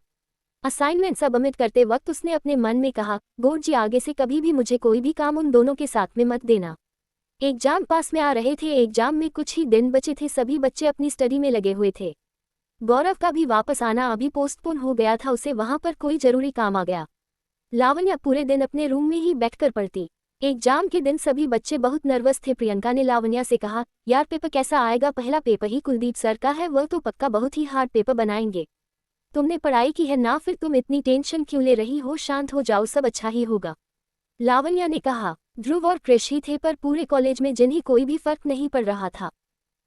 असाइनमेंट सबमिट करते वक्त उसने अपने मन में कहा, गॉड जी, आगे से कभी भी मुझे कोई भी काम उन दोनों के साथ में मत देना। एग्जाम पास में आ रहे थे, एग्जाम में कुछ ही दिन बचे थे, सभी बच्चे अपनी स्टडी में लगे हुए थे। गौरव का भी वापस आना अभी पोस्टपोन हो गया था, उसे वहां पर कोई जरूरी काम आ गया। लावण्या पूरे दिन अपने रूम में ही बैठकर पढ़ती। एग्जाम के दिन सभी बच्चे बहुत नर्वस थे। प्रियंका ने लावण्या से कहा, यार पेपर कैसा आएगा? पहला पेपर ही कुलदीप सर का है, वह तो पक्का बहुत ही हार्ड पेपर बनाएंगे। तुमने पढ़ाई की है ना, फिर तुम इतनी टेंशन क्यों ले रही हो? शांत हो जाओ, सब अच्छा ही होगा। लावण्या ने कहा। ध्रुव और कृष ही थे, पर पूरे कॉलेज में जिन्हें कोई भी फर्क नहीं पड़ रहा था।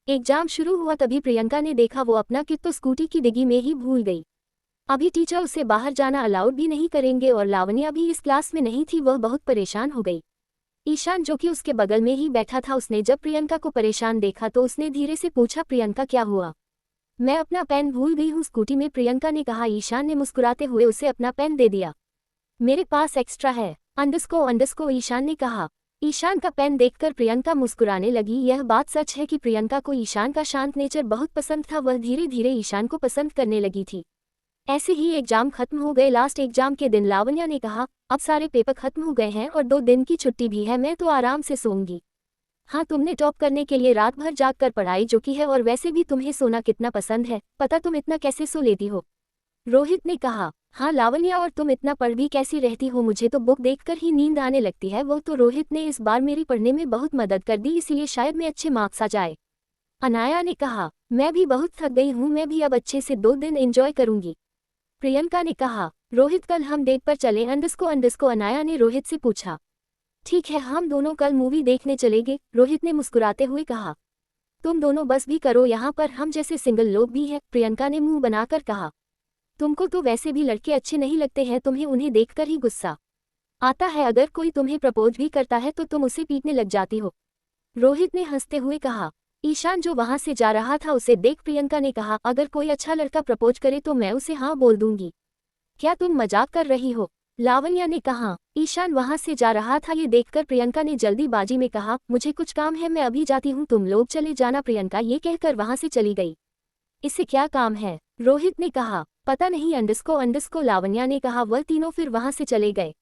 एग्जाम शुरू हुआ तभी प्रियंका ने देखा वो अपना किट तो स्कूटी की डिग्गी में ही भूल गई। अभी टीचर उसे बाहर जाना अलाउड भी नहीं करेंगे और लावण्या भी इस क्लास में नहीं थी, वह बहुत परेशान हो गई। ईशान जो कि उसके बगल में ही बैठा था, उसने जब प्रियंका को परेशान देखा तो उसने धीरे से पूछा, प्रियंका क्या हुआ? मैं अपना पेन भूल गई हूँ स्कूटी में, प्रियंका ने कहा। ईशान ने मुस्कुराते हुए उसे अपना पेन दे दिया। मेरे पास एक्स्ट्रा है, अंडरस्को, ईशान ने कहा। ईशान का पेन देखकर प्रियंका मुस्कुराने लगी। यह बात सच है कि प्रियंका को ईशान का शांत नेचर बहुत पसंद था, वह धीरे धीरे ईशान को पसंद करने लगी थी। ऐसे ही एग्जाम खत्म हो गए। लास्ट एग्जाम के दिन लावण्या ने कहा, अब सारे पेपर खत्म हो गए हैं और 2 दिन की छुट्टी भी है, मैं तो आराम से सोऊंगी। हाँ, तुमने टॉप करने के लिए रात भर जाग कर पढ़ाई जो की है, और वैसे भी तुम्हें सोना कितना पसंद है, पता तुम इतना कैसे सो लेती हो? रोहित ने कहा। हाँ लावण्या, और तुम इतना पढ़ भी कैसी रहती हो? मुझे तो बुक देखकर ही नींद आने लगती है। वो तो रोहित ने इस बार मेरी पढ़ने में बहुत मदद कर दी, इसलिए शायद मैं अच्छे मार्क्स आ जाए। अनाया ने कहा, मैं भी बहुत थक गई हूँ, मैं भी अब अच्छे से 2 दिन एंजॉय करूंगी। प्रियंका ने कहा, रोहित कल हम डेट पर चले अंडस्को अनाया ने रोहित से पूछा। ठीक है, हम दोनों कल मूवी देखने चलेंगे, रोहित ने मुस्कुराते हुए कहा। तुम दोनों बस भी करो, यहाँ पर हम जैसे सिंगल लोग भी हैं, प्रियंका ने मुंह बनाकर कहा। तुमको तो वैसे भी लड़के अच्छे नहीं लगते हैं, तुम्हें उन्हें देखकर ही गुस्सा आता है, अगर कोई तुम्हें प्रपोज भी करता है तो तुम उसे पीटने लग जाती हो, रोहित ने हंसते हुए कहा। ईशान जो वहां से जा रहा था उसे देख प्रियंका ने कहा, अगर कोई अच्छा लड़का प्रपोज करे तो मैं उसे हाँ बोल दूंगी। क्या तुम मजाक कर रही हो, लावण्या ने कहा। ईशान वहां से जा रहा था ये देखकर प्रियंका ने जल्दीबाजी में कहा, मुझे कुछ काम है, मैं अभी जाती हूँ, तुम लोग चले जाना। प्रियंका ये कहकर वहां से चली गई। इससे क्या काम है, रोहित ने कहा। पता नहीं अंडस्को लावण्या ने कहा। वह तीनों फिर वहां से चले गए।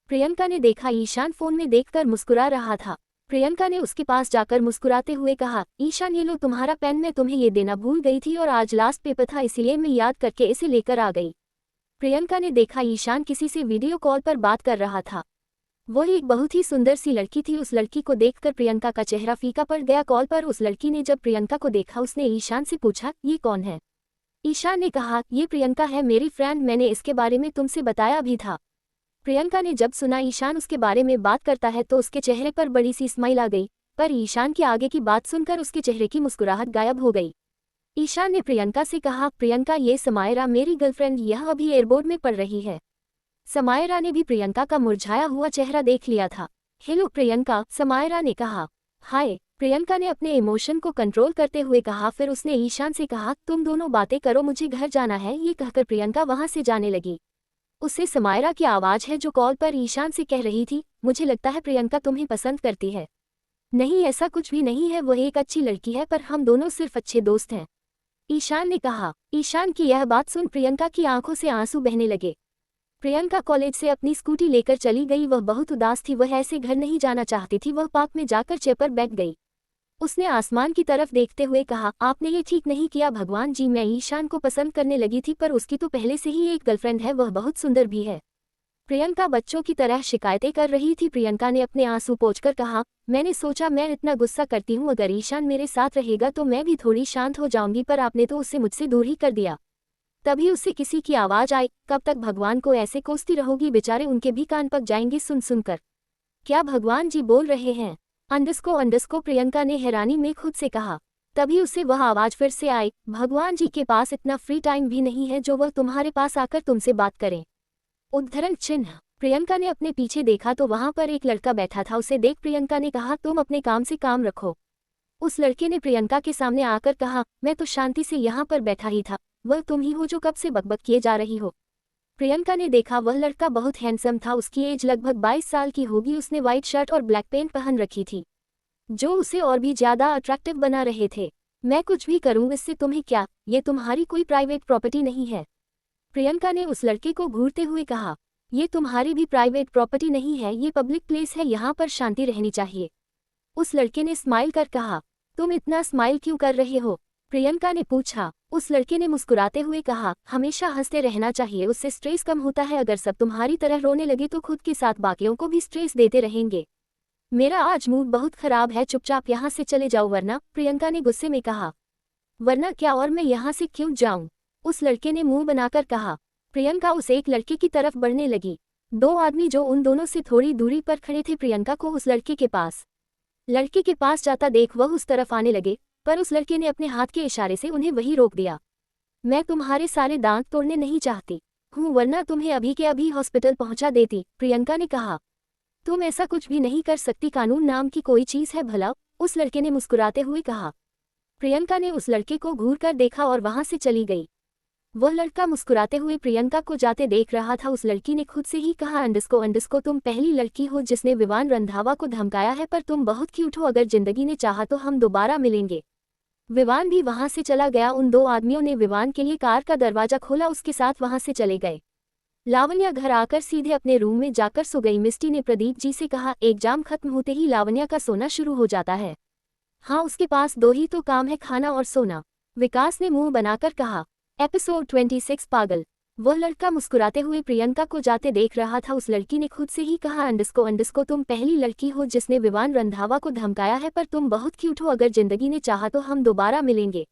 प्रियंका ने देखा ईशान फोन में देखकर मुस्कुरा रहा था। प्रियंका ने उसके पास जाकर मुस्कुराते हुए कहा, ईशान ये लो तुम्हारा पेन, मैं तुम्हें ये देना भूल गई थी और आज लास्ट पेपर था इसलिए मैं याद करके इसे लेकर आ गई। प्रियंका ने देखा ईशान किसी से वीडियो कॉल पर बात कर रहा था। वह एक बहुत ही सुंदर सी लड़की थी। उस लड़की को देखकर प्रियंका का चेहरा फीका पड़ गया। कॉल पर उस लड़की ने जब प्रियंका को देखा उसने ईशान से पूछा, ये कौन है? ईशान ने कहा, ये प्रियंका है मेरी फ्रेंड, मैंने इसके बारे में तुमसे बताया भी था। प्रियंका ने जब सुना ईशान उसके बारे में बात करता है तो उसके चेहरे पर बड़ी सी स्माइल आ गई, पर ईशान के आगे की बात सुनकर उसके चेहरे की मुस्कुराहट गायब हो गई। ईशान ने प्रियंका से कहा, प्रियंका ये समायरा मेरी गर्लफ्रेंड, यह अभी एयरपोर्ट में पढ़ रही है। समायरा ने भी प्रियंका का मुरझाया हुआ चेहरा देख लिया था। हेलो प्रियंका, समायरा ने कहा। हाय, प्रियंका ने अपने इमोशन को कंट्रोल करते हुए कहा। फिर उसने ईशान से कहा, तुम दोनों बातें करो, मुझे घर जाना है। ये कहकर प्रियंका वहां से जाने लगी। उससे समायरा की आवाज है जो कॉल पर ईशान से कह रही थी, मुझे लगता है प्रियंका तुम्हें पसंद करती है। नहीं, ऐसा कुछ भी नहीं है, वह एक अच्छी लड़की है, पर हम दोनों सिर्फ अच्छे दोस्त हैं, ईशान ने कहा। ईशान की यह बात सुन प्रियंका की आंखों से आंसू बहने लगे। प्रियंका कॉलेज से अपनी स्कूटी लेकर चली गई। वह बहुत उदास थी, वह ऐसे घर नहीं जाना चाहती थी। वह पार्क में जाकर चेयर पर बैठ गई। उसने आसमान की तरफ देखते हुए कहा, आपने ये ठीक नहीं किया भगवान जी, मैं ईशान को पसंद करने लगी थी, पर उसकी तो पहले से ही एक गर्लफ्रेंड है, वह बहुत सुंदर भी है। प्रियंका बच्चों की तरह शिकायतें कर रही थी। प्रियंका ने अपने आंसू पोंछकर कहा, मैंने सोचा मैं इतना गुस्सा करती हूँ, अगर ईशान मेरे साथ रहेगा तो मैं भी थोड़ी शांत हो जाऊंगी, पर आपने तो उसे मुझसे दूर ही कर दिया। तभी उससे किसी की आवाज आई, कब तक भगवान को ऐसे कोसती रहोगी, बेचारे उनके भी कान पक जाएंगे सुन सुनकर। क्या भगवान जी बोल रहे हैं? अंडस्को प्रियंका ने हैरानी में खुद से कहा। तभी उसे वह आवाज फिर से आई, भगवान जी के पास इतना फ्री टाइम भी नहीं है जो वह तुम्हारे पास आकर तुमसे बात करें। उद्धरण चिन्ह। प्रियंका ने अपने पीछे देखा तो वहां पर एक लड़का बैठा था। उसे देख प्रियंका ने कहा, तुम अपने काम से काम रखो। उस लड़के ने प्रियंका के सामने आकर कहा, मैं तो शांति से यहाँ पर बैठा ही था, वह तुम ही हो जो कब से बकबक किए जा रही हो। प्रियंका ने देखा वह लड़का बहुत हैंडसम था। उसकी एज लगभग 22 साल की होगी। उसने व्हाइट शर्ट और ब्लैक पेंट पहन रखी थी जो उसे और भी ज्यादा अट्रैक्टिव बना रहे थे। मैं कुछ भी करूं इससे तुम्हें क्या, ये तुम्हारी कोई प्राइवेट प्रॉपर्टी नहीं है, प्रियंका ने उस लड़के को घूरते हुए कहा। ये तुम्हारी भी प्राइवेट प्रॉपर्टी नहीं है, ये पब्लिक प्लेस है, यहाँ पर शांति रहनी चाहिए। उस लड़के ने स्माइल कर कहा। तुम इतना स्माइल क्यों कर रहे हो? प्रियंका ने पूछा। उस लड़के ने मुस्कुराते हुए कहा, हमेशा हंसते रहना चाहिए, उससे स्ट्रेस कम होता है। अगर सब तुम्हारी तरह रोने लगे तो खुद के साथ बाकियों को भी स्ट्रेस देते रहेंगे। मेरा आज मूड बहुत खराब है, चुपचाप यहाँ से चले जाओ वरना, प्रियंका ने गुस्से में कहा। वरना क्या, और मैं यहाँ से क्यों जाऊं? उस लड़के ने मुंह बनाकर कहा। प्रियंका उस एक लड़के की तरफ बढ़ने लगी। 2 आदमी जो उन दोनों से थोड़ी दूरी पर खड़े थे प्रियंका को उस लड़के के पास जाता देख वह उस तरफ आने लगे, पर उस लड़के ने अपने हाथ के इशारे से उन्हें वहीं रोक दिया। मैं तुम्हारे सारे दांत तोड़ने नहीं चाहती हूँ, वरना तुम्हें अभी के अभी हॉस्पिटल पहुंचा देती, प्रियंका ने कहा। तुम ऐसा कुछ भी नहीं कर सकती, कानून नाम की कोई चीज है भला, उस लड़के ने मुस्कुराते हुए कहा। प्रियंका ने उस लड़के को घूर कर देखा और वहां से चली गई। वह लड़का मुस्कुराते हुए प्रियंका को जाते देख रहा था। उस लड़की ने खुद से ही कहा, अंडस्को तुम पहली लड़की हो जिसने विवान रंधावा को धमकाया है, पर तुम बहुत क्यूट हो, अगर जिंदगी ने चाहा तो हम दोबारा मिलेंगे। विवान भी वहां से चला गया। उन 2 आदमियों ने विवान के लिए कार का दरवाजा खोला, उसके साथ वहां से चले गए। लावण्या घर आकर सीधे अपने रूम में जाकर सो गई। मिस्टी ने प्रदीप जी से कहा, एग्जाम खत्म होते ही लावण्या का सोना शुरू हो जाता है। हाँ, उसके पास 2 ही तो काम है, खाना और सोना, विकास ने मुंह बनाकर कहा। एपिसोड 26 पागल। वह लड़का मुस्कुराते हुए प्रियंका को जाते देख रहा था। उस लड़की ने खुद से ही कहा, अंडस्को तुम पहली लड़की हो जिसने विवान रंधावा को धमकाया है, पर तुम बहुत क्यूट हो, अगर जिंदगी ने चाहा तो हम दोबारा मिलेंगे।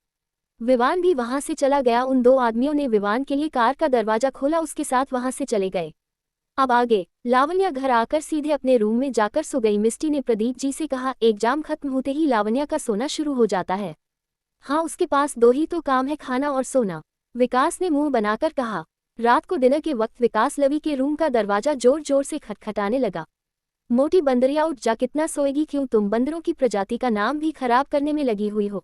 विवान भी वहां से चला गया। उन दो आदमियों ने विवान के लिए कार का दरवाजा खोला, उसके साथ वहां से चले गए। अब आगे लावण्या घर आकर सीधे अपने रूम में जाकर सो गई। मिस्टी ने प्रदीप जी से कहा, एग्जाम खत्म होते ही लावण्या का सोना शुरू हो जाता है। हाँ, उसके पास दो ही तो काम है, खाना और सोना। विकास ने मुंह बनाकर कहा। रात को डिनर के वक्त विकास लवी के रूम का दरवाजा जोर जोर से खटखटाने लगा। मोटी बंदरिया, उठ जा, कितना सोएगी, क्यों तुम बंदरों की प्रजाति का नाम भी खराब करने में लगी हुई हो,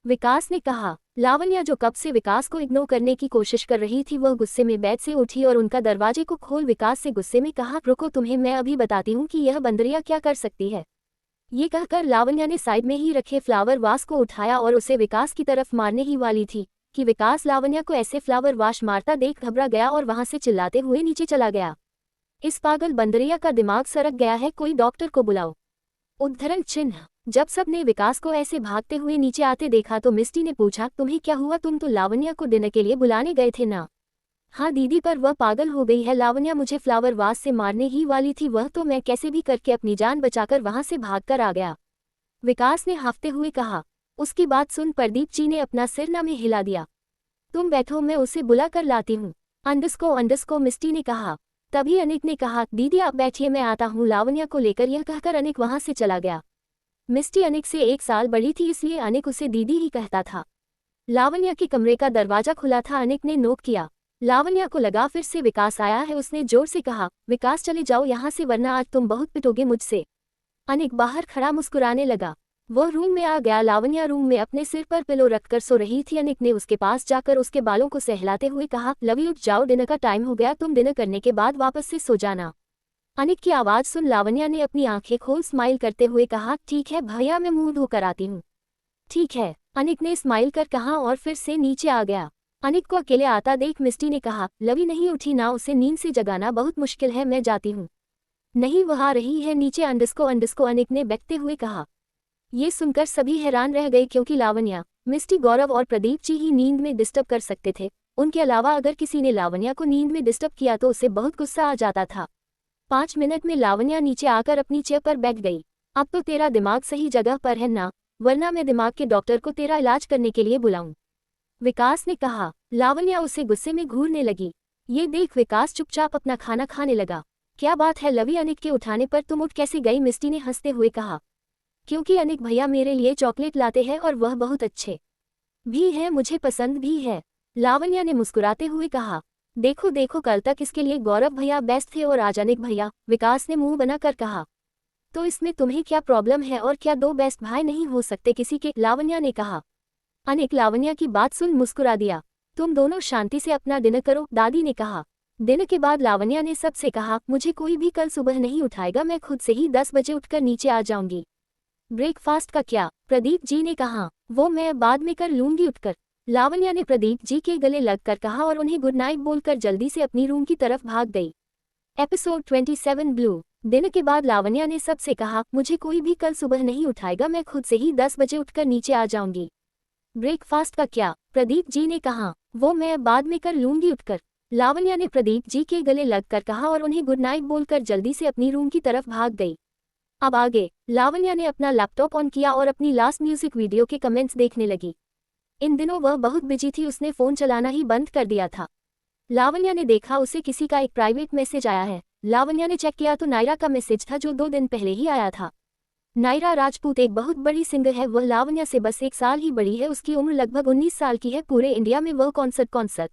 विकास ने कहा। लावण्या जो कब से विकास को इग्नोर करने की कोशिश कर रही थी, वह गुस्से में बेड से उठी और उनका दरवाजे को खोल विकास से गुस्से में कहा, रुको, तुम्हें मैं अभी बताती हूँ कि यह बंदरिया क्या कर सकती है। ये कहकर लावण्या ने साइड में ही रखे फ्लावर वास को उठाया और उसे विकास की तरफ मारने ही वाली थी कि विकास लावण्या को ऐसे फ्लावर वाश मारता देख घबरा गया और वहां से चिल्लाते हुए नीचे चला गया। इस पागल बंदरिया का दिमाग सरक गया है, कोई डॉक्टर को बुलाओ। उद्धरण चिन्ह। जब सबने विकास को ऐसे भागते हुए नीचे आते देखा तो मिस्टी ने पूछा, तुम्हें क्या हुआ, तुम तो लावण्या को डिनर के लिए बुलाने गए थे ना। हाँ दीदी, पर वह पागल हो गई है, लावण्या मुझे फ्लावर वास से मारने ही वाली थी, वह तो मैं कैसे भी करके अपनी जान बचाकर वहां से भागकर आ गया, विकास ने हाफते हुए कहा। उसकी बात सुन प्रदीप जी ने अपना सिर न में हिला दिया। तुम बैठो, मैं उसे बुला कर लाती हूँ, अंडस्को मिस्टी ने कहा। तभी अनिक ने कहा, दीदी आप बैठिए, मैं आता हूँ लावण्या को लेकर। यह कहकर अनिक वहां से चला गया। मिस्टी अनिक से 1 साल बड़ी थी, इसलिए अनिक उसे दीदी ही कहता था। लावण्या के कमरे का दरवाजा खुला था। अनिक ने नोक किया। लावण्या को लगा फिर से विकास आया है। उसने जोर से कहा, विकास चले जाओ यहाँ से, वरना आज तुम बहुत पिटोगे मुझसे। अनिक बाहर खड़ा मुस्कुराने लगा। वह रूम में आ गया। लावण्या रूम में अपने सिर पर पिलो रखकर सो रही थी। अनिक ने उसके पास जाकर उसके बालों को सहलाते हुए कहा, लवी उठ जाओ, डिनर का टाइम हो गया, तुम डिनर करने के बाद वापस से सो जाना। अनिक की आवाज सुन लावण्या ने अपनी आंखें खोल स्माइल करते हुए कहा, ठीक है भैया, मैं मुंह धोकर आती हूँ। ठीक है, अनिक ने स्माइल कर कहा और फिर से नीचे आ गया। अनिक को अकेले आता देख मिस्टी ने कहा, लवी नहीं उठी ना, उसे नींद से जगाना बहुत मुश्किल है, मैं जाती हूँ। नहीं, वह आ रही है नीचे, अंडस्को अनिक ने बहकते हुए कहा। ये सुनकर सभी हैरान रह गए, क्योंकि लावण्या, मिस्टी, गौरव और प्रदीप जी ही नींद में डिस्टर्ब कर सकते थे। उनके अलावा अगर किसी ने लावण्या को नींद में डिस्टर्ब किया तो उसे बहुत गुस्सा आ जाता था। 5 मिनट में लावण्या नीचे आकर अपनी चेयर पर बैठ गई। अब तो तेरा दिमाग सही जगह पर है ना, वरना मैं दिमाग के डॉक्टर को तेरा इलाज करने के लिए बुलाऊं, विकास ने कहा। लावण्या उसे गुस्से में घूरने लगी। ये देख विकास चुपचाप अपना खाना खाने लगा। क्या बात है लवी, अनिक के उठाने पर तुम उठ कैसे गई, मिस्टी ने हंसते हुए कहा। क्योंकि अनिक भैया मेरे लिए चॉकलेट लाते हैं और वह बहुत अच्छे भी हैं, मुझे पसंद भी है, लावण्या ने मुस्कुराते हुए कहा। देखो देखो, कल तक इसके लिए गौरव भैया बेस्ट थे और आज अनिक भैया, विकास ने मुंह बनाकर कहा। तो इसमें तुम्हें क्या प्रॉब्लम है, और क्या 2 बेस्ट भाई नहीं हो सकते किसी के, लावण्या ने कहा। अनिक लावण्या की बात सुन मुस्कुरा दिया। तुम दोनों शांति से अपना डिनर करो, दादी ने कहा। डिनर के बाद लावण्या ने सबसे कहा, मुझे कोई भी कल सुबह नहीं उठाएगा, मैं खुद से ही 10 बजे उठकर नीचे आ जाऊंगी। ब्रेकफास्ट का क्या, प्रदीप जी ने कहा। वो मैं बाद में कर लूंगी उठकर, लावण्या ने प्रदीप जी के गले लगकर कहा और उन्हें गुड नाइट बोलकर जल्दी से अपनी रूम की तरफ भाग गई। Episode 27 blue. डिनर के बाद लावण्या ने सबसे कहा, मुझे कोई भी कल सुबह नहीं उठाएगा, मैं खुद से ही 10 बजे उठकर नीचे आ जाऊंगी। ब्रेकफास्ट का क्या, प्रदीप जी ने कहा। वो मैं बाद में कर लूंगी उठकर, लावण्या ने प्रदीप जी के गले लगकर कहा और उन्हें गुड नाइट बोलकर जल्दी से अपनी रूम की तरफ भाग गई। अब आगे लावण्या ने अपना लैपटॉप ऑन किया और अपनी लास्ट म्यूजिक वीडियो के कमेंट्स देखने लगी। इन दिनों वह बहुत बिजी थी, उसने फोन चलाना ही बंद कर दिया था। लावण्या ने देखा उसे किसी का एक प्राइवेट मैसेज आया है। लावण्या ने चेक किया तो नायरा का मैसेज था, जो 2 दिन पहले ही आया था। नायरा राजपूत एक बहुत बड़ी सिंगर है, वह लावण्या से बस 1 साल ही बड़ी है, उसकी उम्र लगभग 19 साल की है। पूरे इंडिया में वह कॉन्सर्ट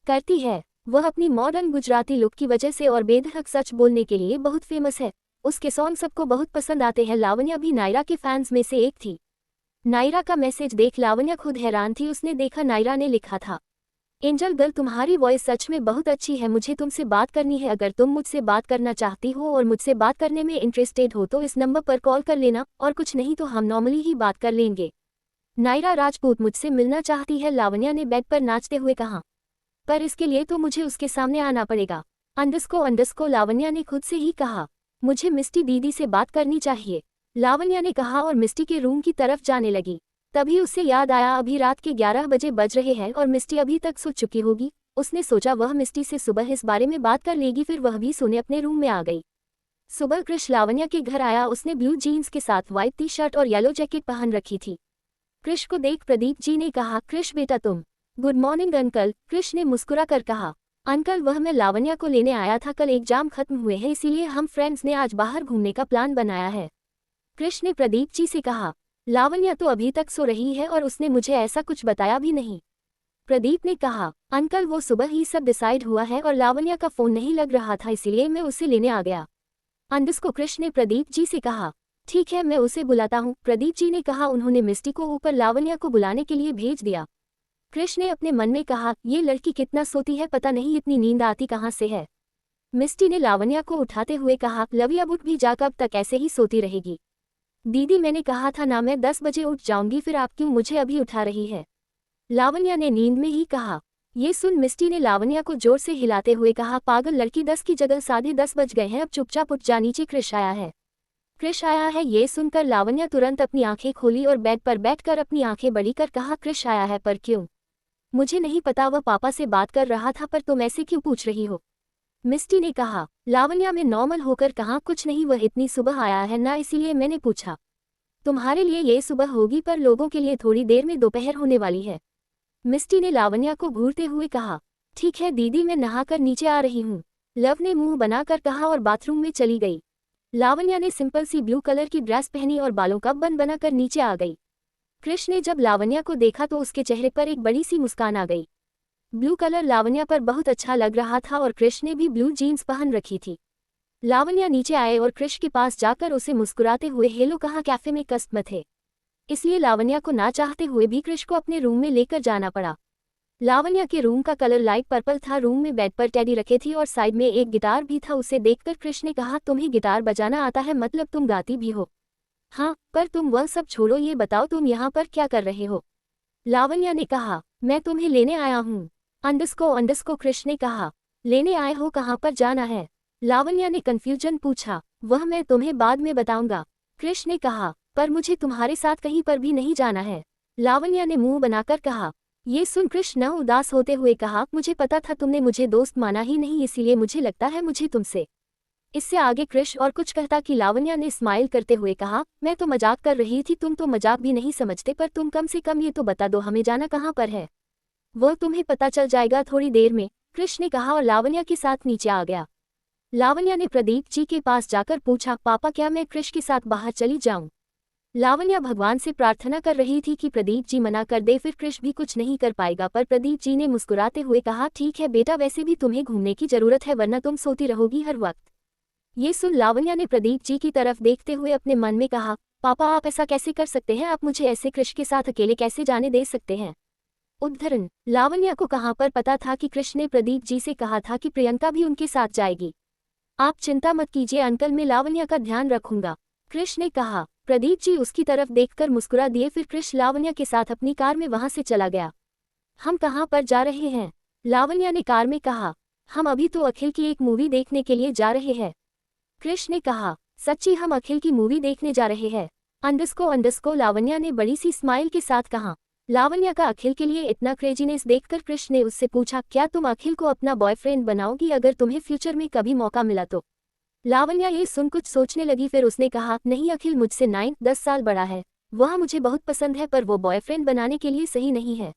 करती है। वह अपनी मॉडर्न गुजराती लुक की वजह से और बेधड़क सच बोलने के लिए बहुत फेमस है। उसके सॉन्ग सबको बहुत पसंद आते हैं। लावण्या भी नायरा के फैंस में से एक थी। नायरा का मैसेज देख लावण्या खुद हैरान थी। उसने देखा नायरा ने लिखा था, एंजल गर्ल, तुम्हारी वॉइस सच में बहुत अच्छी है, मुझे तुमसे बात करनी है। अगर तुम मुझसे बात करना चाहती हो और मुझसे बात करने में इंटरेस्टेड हो तो इस नंबर पर कॉल कर लेना, और कुछ नहीं तो हम नॉर्मली ही बात कर लेंगे। नायरा राजपूत मुझसे मिलना चाहती है, लावण्या ने बेड पर नाचते हुए कहा। पर इसके लिए तो मुझे उसके सामने आना पड़ेगा, अंडस्को लावण्या ने खुद से ही कहा। मुझे मिस्टी दीदी से बात करनी चाहिए, लावण्या ने कहा और मिस्टी के रूम की तरफ जाने लगी। तभी उसे याद आया, अभी रात के 11 बजे बज रहे हैं और मिस्टी अभी तक सो चुकी होगी। उसने सोचा वह मिस्टी से सुबह इस बारे में बात कर लेगी, फिर वह भी सोने अपने रूम में आ गई। सुबह कृष लावण्या के घर आया। उसने ब्लू जीन्स के साथ व्हाइट टी शर्ट और येलो जैकेट पहन रखी थी। कृष को देख प्रदीप जी ने कहा, कृष बेटा तुम। गुड मॉर्निंग अंकल, कृष ने मुस्कुरा कर कहा। अंकल वह मैं लावण्या को लेने आया था, कल एग्जाम खत्म हुए हैं इसीलिए हम फ्रेंड्स ने आज बाहर घूमने का प्लान बनाया है, कृष ने प्रदीप जी से कहा। लावण्या तो अभी तक सो रही है और उसने मुझे ऐसा कुछ बताया भी नहीं, प्रदीप ने कहा। अंकल वो सुबह ही सब डिसाइड हुआ है और लावण्या का फोन नहीं लग रहा था इसीलिए मैं उसे लेने आ गया, को कृष ने प्रदीप जी से कहा। ठीक है मैं उसे बुलाता हूँ, प्रदीप जी ने कहा। उन्होंने मिस्टी को ऊपर लावण्या को बुलाने के लिए भेज दिया। कृष ने अपने मन में कहा, ये लड़की कितना सोती है, पता नहीं इतनी नींद आती कहाँ से है। मिस्टी ने लावण्या को उठाते हुए कहा, लवी अब उठ भी जा, कब तक ऐसे ही सोती रहेगी। दीदी मैंने कहा था ना मैं 10 बजे उठ जाऊंगी, फिर आप क्यों मुझे अभी उठा रही है, लावण्या ने नींद में ही कहा। ये सुन मिस्टी ने लावण्या को जोर से हिलाते हुए कहा, पागल लड़की, 10 की जगह 10:30 बज गए हैं, अब चुपचाप उठ जा, नीचे कृष आया है। कृष आया है ये सुनकर लावण्या तुरंत अपनी आंखें खोली और बेड पर बैठकर अपनी आंखें बड़ी कर कहा, कृष आया है पर क्यों? मुझे नहीं पता, वह पापा से बात कर रहा था, पर तुम ऐसे क्यों पूछ रही हो? मिस्टी ने कहा। लावण्या में नॉर्मल होकर कहा, कुछ नहीं, वह इतनी सुबह आया है ना इसीलिए मैंने पूछा। तुम्हारे लिए ये सुबह होगी पर लोगों के लिए थोड़ी देर में दोपहर होने वाली है, मिस्टी ने लावण्या को घूरते हुए कहा। ठीक है दीदी मैं नहाकर नीचे आ रही हूँ, लव ने मुंह बनाकर कहा और बाथरूम में चली गई। लावण्या ने सिंपल सी ब्लू कलर की ड्रेस पहनी और बालों का बन बनाकर नीचे आ गई। कृष ने जब लावण्या को देखा तो उसके चेहरे पर एक बड़ी सी मुस्कान आ गई। ब्लू कलर लावण्या पर बहुत अच्छा लग रहा था और कृष ने भी ब्लू जीन्स पहन रखी थी। लावण्या नीचे आए और कृष के पास जाकर उसे मुस्कुराते हुए हेलो कहा। कैफे में कस्टमर थे इसलिए लावण्या को ना चाहते हुए भी कृष को अपने रूम में लेकर जाना पड़ा। लावण्या के रूम का कलर लाइट पर्पल था। रूम में बेड पर टेडी रखे थी और साइड में एक गिटार भी था। उसे देखकर कृष ने कहा, तुम्हें गिटार बजाना आता है, मतलब तुम गाती भी हो? हाँ, पर तुम वह सब छोड़ो, ये बताओ तुम यहाँ पर क्या कर रहे हो? लावण्या ने कहा, मैं तुम्हें लेने आया हूँ। अंडस्को कृष ने कहा। लेने आए हो, कहाँ पर जाना है? लावण्या ने कंफ्यूजन पूछा। वह मैं तुम्हें बाद में बताऊंगा, कृष ने कहा, पर मुझे तुम्हारे साथ कहीं पर भी नहीं जाना है, लावण्या ने मुंह बनाकर कहा। ये सुन कृष न उदास होते हुए कहा, मुझे पता था तुमने मुझे दोस्त माना ही नहीं, इसीलिए मुझे लगता है मुझे तुमसे। इससे आगे कृष और कुछ कहता कि लावण्या ने स्माइल करते हुए कहा, मैं तो मजाक कर रही थी, तुम तो मजाक भी नहीं समझते, पर तुम कम से कम ये तो बता दो हमें जाना कहाँ पर है। वो तुम्हें पता चल जाएगा थोड़ी देर में, कृष ने कहा और लावण्या के साथ नीचे आ गया। लावण्या ने प्रदीप जी के पास जाकर पूछा, पापा क्या मैं कृष के साथ बाहर चली जाऊं? लावण्या भगवान से प्रार्थना कर रही थी कि प्रदीप जी मना कर दे, फिर कृष भी कुछ नहीं कर पाएगा, पर प्रदीप जी ने मुस्कुराते हुए कहा, ठीक है बेटा, वैसे भी तुम्हें घूमने की जरूरत है वरना तुम सोती रहोगी हर वक्त। ये सुन लावण्या ने प्रदीप जी की तरफ देखते हुए अपने मन में कहा, पापा आप ऐसा कैसे कर सकते हैं, आप मुझे ऐसे कृष के साथ अकेले कैसे जाने दे सकते हैं? उद्धरण, लावण्या को कहाँ पर पता था कि कृष ने प्रदीप जी से कहा था कि प्रियंका भी उनके साथ जाएगी। आप चिंता मत कीजिए अंकल, मैं लावण्या का ध्यान रखूंगा, कृष ने कहा। प्रदीप जी उसकी तरफ देखकर मुस्कुरा दिए। फिर कृष लावण्या के साथ अपनी कार में वहां से चला गया। हम कहाँ पर जा रहे हैं? लावण्या ने कार में कहा। हम अभी तो अखिल की एक मूवी देखने के लिए जा रहे हैं, कृष ने कहा। सच्ची हम अखिल की मूवी देखने जा रहे हैं? अंडस्को लावण्या ने बड़ी सी स्माइल के साथ कहा। लावण्या का अखिल के लिए इतना क्रेजीनेस देखकर कृष ने उससे पूछा, क्या तुम अखिल को अपना बॉयफ्रेंड बनाओगी अगर तुम्हें फ्यूचर में कभी मौका मिला तो? लावण्या ये सुन कुछ सोचने लगी, फिर उसने कहा, नहीं अखिल मुझसे 9-10 साल बड़ा है, वह मुझे बहुत पसंद है, पर वो बॉयफ्रेंड बनाने के लिए सही नहीं है।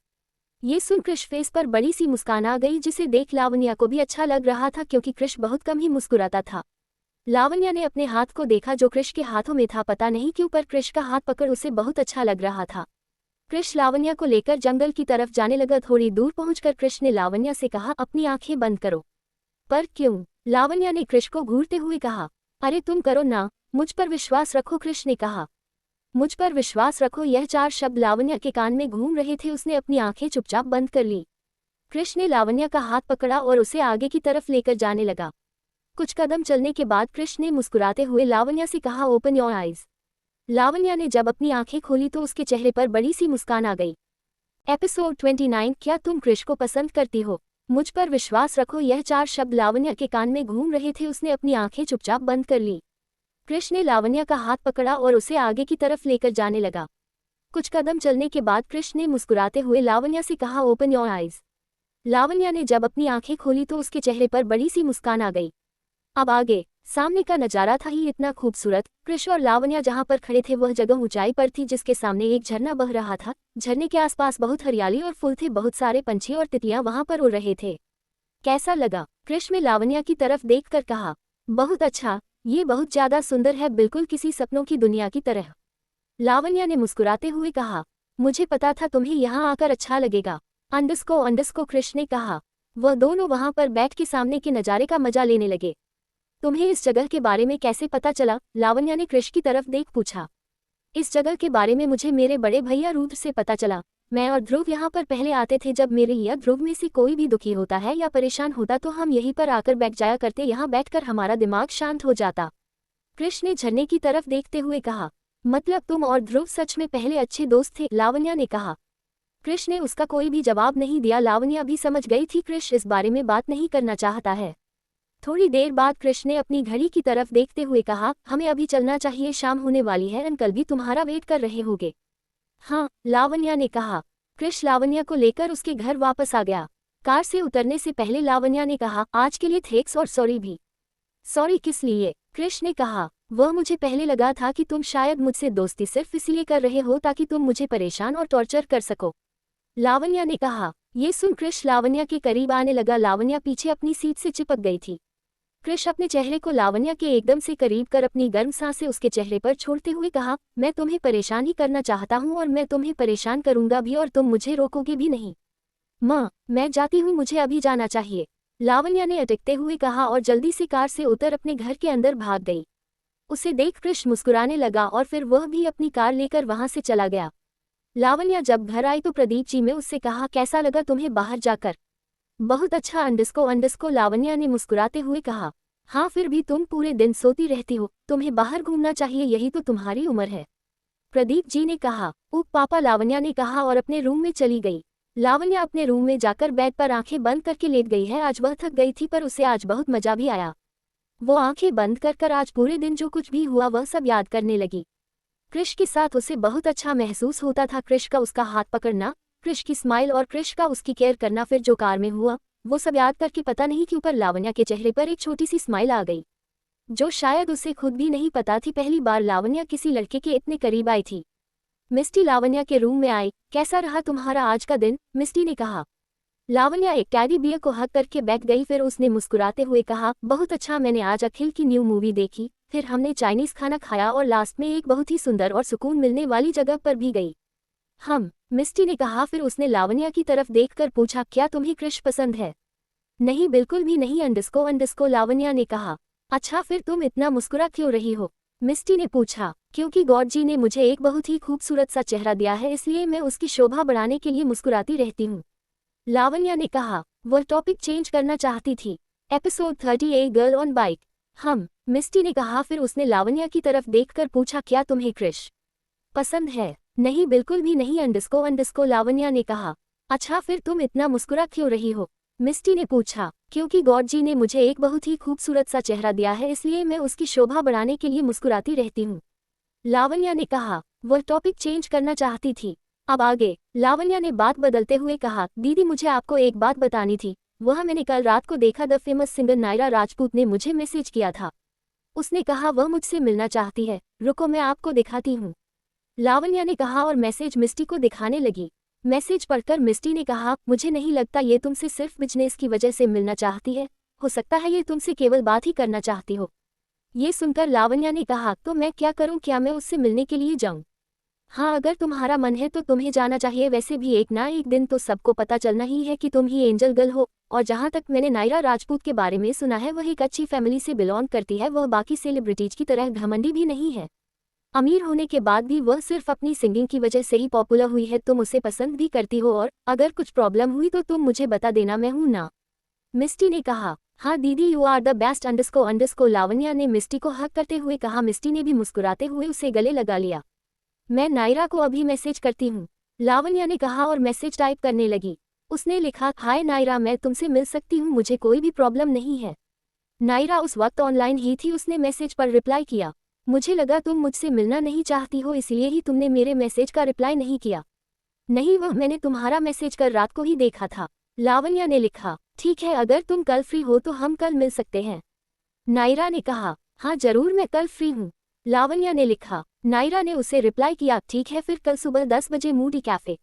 ये सुन कृष फेस पर बड़ी सी मुस्कान आ गई, जिसे देख लावण्या को भी अच्छा लग रहा था क्योंकि कृष बहुत कम ही मुस्कुराता था। लावण्या ने अपने हाथ को देखा जो कृष के हाथों में था, पता नहीं क्यों पर कृष का हाथ पकड़ उसे बहुत अच्छा लग रहा था। कृष लावण्या को लेकर जंगल की तरफ जाने लगा। थोड़ी दूर पहुंचकर कृष ने लावण्या से कहा, अपनी आंखें बंद करो। पर क्यों? लावण्या ने कृष को घूरते हुए कहा। अरे तुम करो ना, मुझ पर विश्वास रखो, कृष ने कहा। मुझ पर विश्वास रखो, यह 4 शब्द लावण्या के कान में घूम रहे थे। उसने अपनी आंखें चुपचाप बंद कर ली। कृष ने लावण्या का हाथ पकड़ा और उसे आगे की तरफ लेकर जाने लगा। कुछ कदम चलने के बाद कृष ने मुस्कुराते हुए लावण्या से कहा, ओपन योर आइज। लावण्या ने जब अपनी आंखें खोली तो उसके चेहरे पर बड़ी सी मुस्कान आ गई। एपिसोड 29, क्या तुम कृष को पसंद करती हो? मुझ पर विश्वास रखो, यह 4 शब्द लावण्या के कान में घूम रहे थे। उसने अपनी आंखें चुपचाप बंद कर ली। कृष ने लावण्या का हाथ पकड़ा और उसे आगे की तरफ लेकर जाने लगा। कुछ कदम चलने के बाद कृष ने मुस्कुराते हुए लावण्या से कहा, ओपन योर आइज। लावण्या ने जब अपनी आंखें खोली तो उसके चेहरे पर बड़ी सी मुस्कान आ गई। अब आगे सामने का नजारा था ही इतना खूबसूरत। कृष और लावण्या जहां पर खड़े थे वह जगह ऊंचाई पर थी जिसके सामने एक झरना बह रहा था। झरने के आसपास बहुत हरियाली और फूल थे, बहुत सारे पंछी और तितलियां वहां पर उड़ रहे थे। कैसा लगा? कृष ने लावण्या की तरफ देखकर कहा। बहुत अच्छा, ये बहुत ज्यादा सुंदर है, बिल्कुल किसी सपनों की दुनिया की तरह। लावण्या ने मुस्कुराते हुए कहा। मुझे पता था तुम्हें यहाँ आकर अच्छा लगेगा। अंडस्को कृष ने कहा। वह दोनों वहां पर बैठ के सामने के नजारे का मजा लेने लगे। तुम्हें इस जगह के बारे में कैसे पता चला? लावण्या ने कृष की तरफ देख पूछा। इस जगह के बारे में मुझे मेरे बड़े भैया रुद्र से पता चला। मैं और ध्रुव यहाँ पर पहले आते थे। जब मेरे या ध्रुव में से कोई भी दुखी होता है या परेशान होता तो हम यहीं पर आकर बैठ जाया करते, यहाँ बैठकर हमारा दिमाग शांत हो जाता। कृष ने झरने की तरफ देखते हुए कहा। मतलब तुम और ध्रुव सच में पहले अच्छे दोस्त थे? लावण्या ने कहा। कृष ने उसका कोई भी जवाब नहीं दिया। लावण्या भी समझ गई थी कृष इस बारे में बात नहीं करना चाहता है। थोड़ी देर बाद कृष ने अपनी घड़ी की तरफ देखते हुए कहा, हमें अभी चलना चाहिए, शाम होने वाली है, अंकल भी तुम्हारा वेट कर रहे होंगे। हाँ, लावण्या ने कहा। कृष लावण्या को लेकर उसके घर वापस आ गया। कार से उतरने से पहले लावण्या ने कहा, आज के लिए थैंक्स और सॉरी भी। सॉरी किस लिए? कृष ने कहा। वह मुझे पहले लगा था कि तुम शायद मुझसे दोस्ती सिर्फ इसलिए कर रहे हो ताकि तुम मुझे परेशान और टॉर्चर कर सको। लावण्या ने कहा। ये सुन कृष लावण्या के करीब आने लगा। लावण्या पीछे अपनी सीट से चिपक गई थी। कृष अपने चेहरे को लावण्या के एकदम से करीब कर अपनी गर्म सांसें उसके चेहरे पर छोड़ते हुए कहा, मैं तुम्हें परेशान ही करना चाहता हूँ और मैं तुम्हें परेशान करूंगा भी और तुम मुझे रोकोगे भी नहीं। माँ, मैं जाती हूँ, मुझे अभी जाना चाहिए। लावण्या ने अटकते हुए कहा और जल्दी से कार से उतर अपने घर के अंदर भाग गई। उसे देख कृष मुस्कुराने लगा और फिर वह भी अपनी कार लेकर वहां से चला गया। लावण्या जब घर आई तो प्रदीप जी ने उससे कहा, कैसा लगा तुम्हें बाहर जाकर? बहुत अच्छा अंडस्को लावण्या ने मुस्कुराते हुए कहा। हाँ, फिर भी तुम पूरे दिन सोती रहती हो, तुम्हें बाहर घूमना चाहिए, यही तो तुम्हारी उम्र है। प्रदीप जी ने कहा। उप पापा, लावण्या ने कहा और अपने रूम में चली गई। लावण्या अपने रूम में जाकर बेड पर आंखें बंद करके लेट गई है। आज वह थक गई थी पर उसे आज बहुत मजा भी आया। वो आंखें बंद कर आज पूरे दिन जो कुछ भी हुआ वह सब याद करने लगी। कृष के साथ उसे बहुत अच्छा महसूस होता था। कृष का उसका हाथ पकड़ना, कृष की स्माइल और कृष का उसकी केयर करना। फिर जो कार में हुआ वो सब याद करके पता नहीं क्यों पर लावण्या के चेहरे पर एक छोटी सी स्माइल आ गई, जो शायद उसे खुद भी नहीं पता थी। पहली बार लावण्या किसी लड़के के इतने करीब आई थी। मिस्टी लावण्या के रूम में आई। कैसा रहा तुम्हारा आज का दिन? मिस्टी ने कहा। लावण्या एक टैडी बियर को हक करके बैठ गई। फिर उसने मुस्कुराते हुए कहा, बहुत अच्छा, मैंने आज अखिल की न्यू मूवी देखी, फिर हमने चाइनीज खाना खाया और लास्ट में एक बहुत ही सुंदर और सुकून मिलने वाली जगह पर भी गई। मिस्टी ने कहा। फिर उसने लावण्या की तरफ देखकर पूछा, क्या तुम्हें कृष पसंद है? नहीं, बिल्कुल भी नहीं अंडस्को लावण्या ने कहा। अच्छा, फिर तुम इतना मुस्कुरा क्यों रही हो? मिस्टी ने पूछा। क्योंकि गॉड जी ने मुझे एक बहुत ही खूबसूरत सा चेहरा दिया है, इसलिए मैं उसकी शोभा बढ़ाने के लिए मुस्कुराती रहती हूँ। लावण्या ने कहा। वह टॉपिक चेंज करना चाहती थी। Episode 38 girl on bike. Misty ने कहा। फिर उसने लावण्या की तरफ देखकर पूछा, क्या तुम्हें कृष पसंद है? नहीं, बिल्कुल भी नहीं अंडस्को लावण्या ने कहा। अच्छा, फिर तुम इतना मुस्कुरा क्यों रही हो? मिस्टी ने पूछा। क्योंकि गॉड जी ने मुझे एक बहुत ही खूबसूरत सा चेहरा दिया है, इसलिए मैं उसकी शोभा बढ़ाने के लिए मुस्कुराती रहती हूँ। लावण्या ने कहा। वह टॉपिक चेंज करना चाहती थी। अब आगे लावण्या ने बात बदलते हुए कहा, दीदी मुझे आपको एक बात बतानी थी। वह मैंने कल रात को देखा, the famous singer Naira Rajput ने मुझे मैसेज किया था। उसने कहा वह मुझसे मिलना चाहती है। रुको, मैं आपको दिखाती हूँ। लावण्या ने कहा और मैसेज मिस्टी को दिखाने लगी। मैसेज पढ़कर मिस्टी ने कहा, मुझे नहीं लगता ये तुमसे सिर्फ बिजनेस की वजह से मिलना चाहती है, हो सकता है ये तुमसे केवल बात ही करना चाहती हो। ये सुनकर लावण्या ने कहा, तो मैं क्या करूं, क्या मैं उससे मिलने के लिए जाऊं? हाँ, अगर तुम्हारा मन है तो तुम्हें जाना चाहिए। वैसे भी एक ना एक दिन तो सबको पता चलना ही है कि तुम ही एंजल गर्ल हो। और जहाँ तक मैंने नायरा राजपूत के बारे में सुना है, वह एक अच्छी फैमिली से बिलोंग करती है। वह बाकी सेलिब्रिटीज की तरह घमंडी भी नहीं है। अमीर होने के बाद भी वह सिर्फ अपनी सिंगिंग की वजह से ही पॉपुलर हुई है। तुम उसे पसंद भी करती हो और अगर कुछ प्रॉब्लम हुई तो तुम मुझे बता देना, मैं हूं ना। मिस्टी ने कहा। हाँ दीदी, यू आर द बेस्ट अंडस्को लावण्या ने मिस्टी को हक करते हुए कहा। मिस्टी ने भी मुस्कुराते हुए उसे गले लगा लिया। मैं नायरा को अभी मैसेज करती हूँ, लावण्या ने कहा और मैसेज टाइप करने लगी। उसने लिखा, हाय नायरा, मैं तुमसे मिल सकती हूँ, मुझे कोई भी प्रॉब्लम नहीं है। नायरा उस वक्त ऑनलाइन ही थी। उसने मैसेज पर रिप्लाई किया, मुझे लगा तुम मुझसे मिलना नहीं चाहती हो, इसलिए ही तुमने मेरे मैसेज का रिप्लाई नहीं किया। नहीं, वह मैंने तुम्हारा मैसेज कर रात को ही देखा था। लावण्या ने लिखा, ठीक है, अगर तुम कल फ्री हो तो हम कल मिल सकते हैं। नायरा ने कहा, हाँ जरूर, मैं कल फ्री हूँ। लावण्या ने लिखा। नायरा ने उसे रिप्लाई किया, ठीक है फिर कल सुबह 10 बजे मूडी कैफे।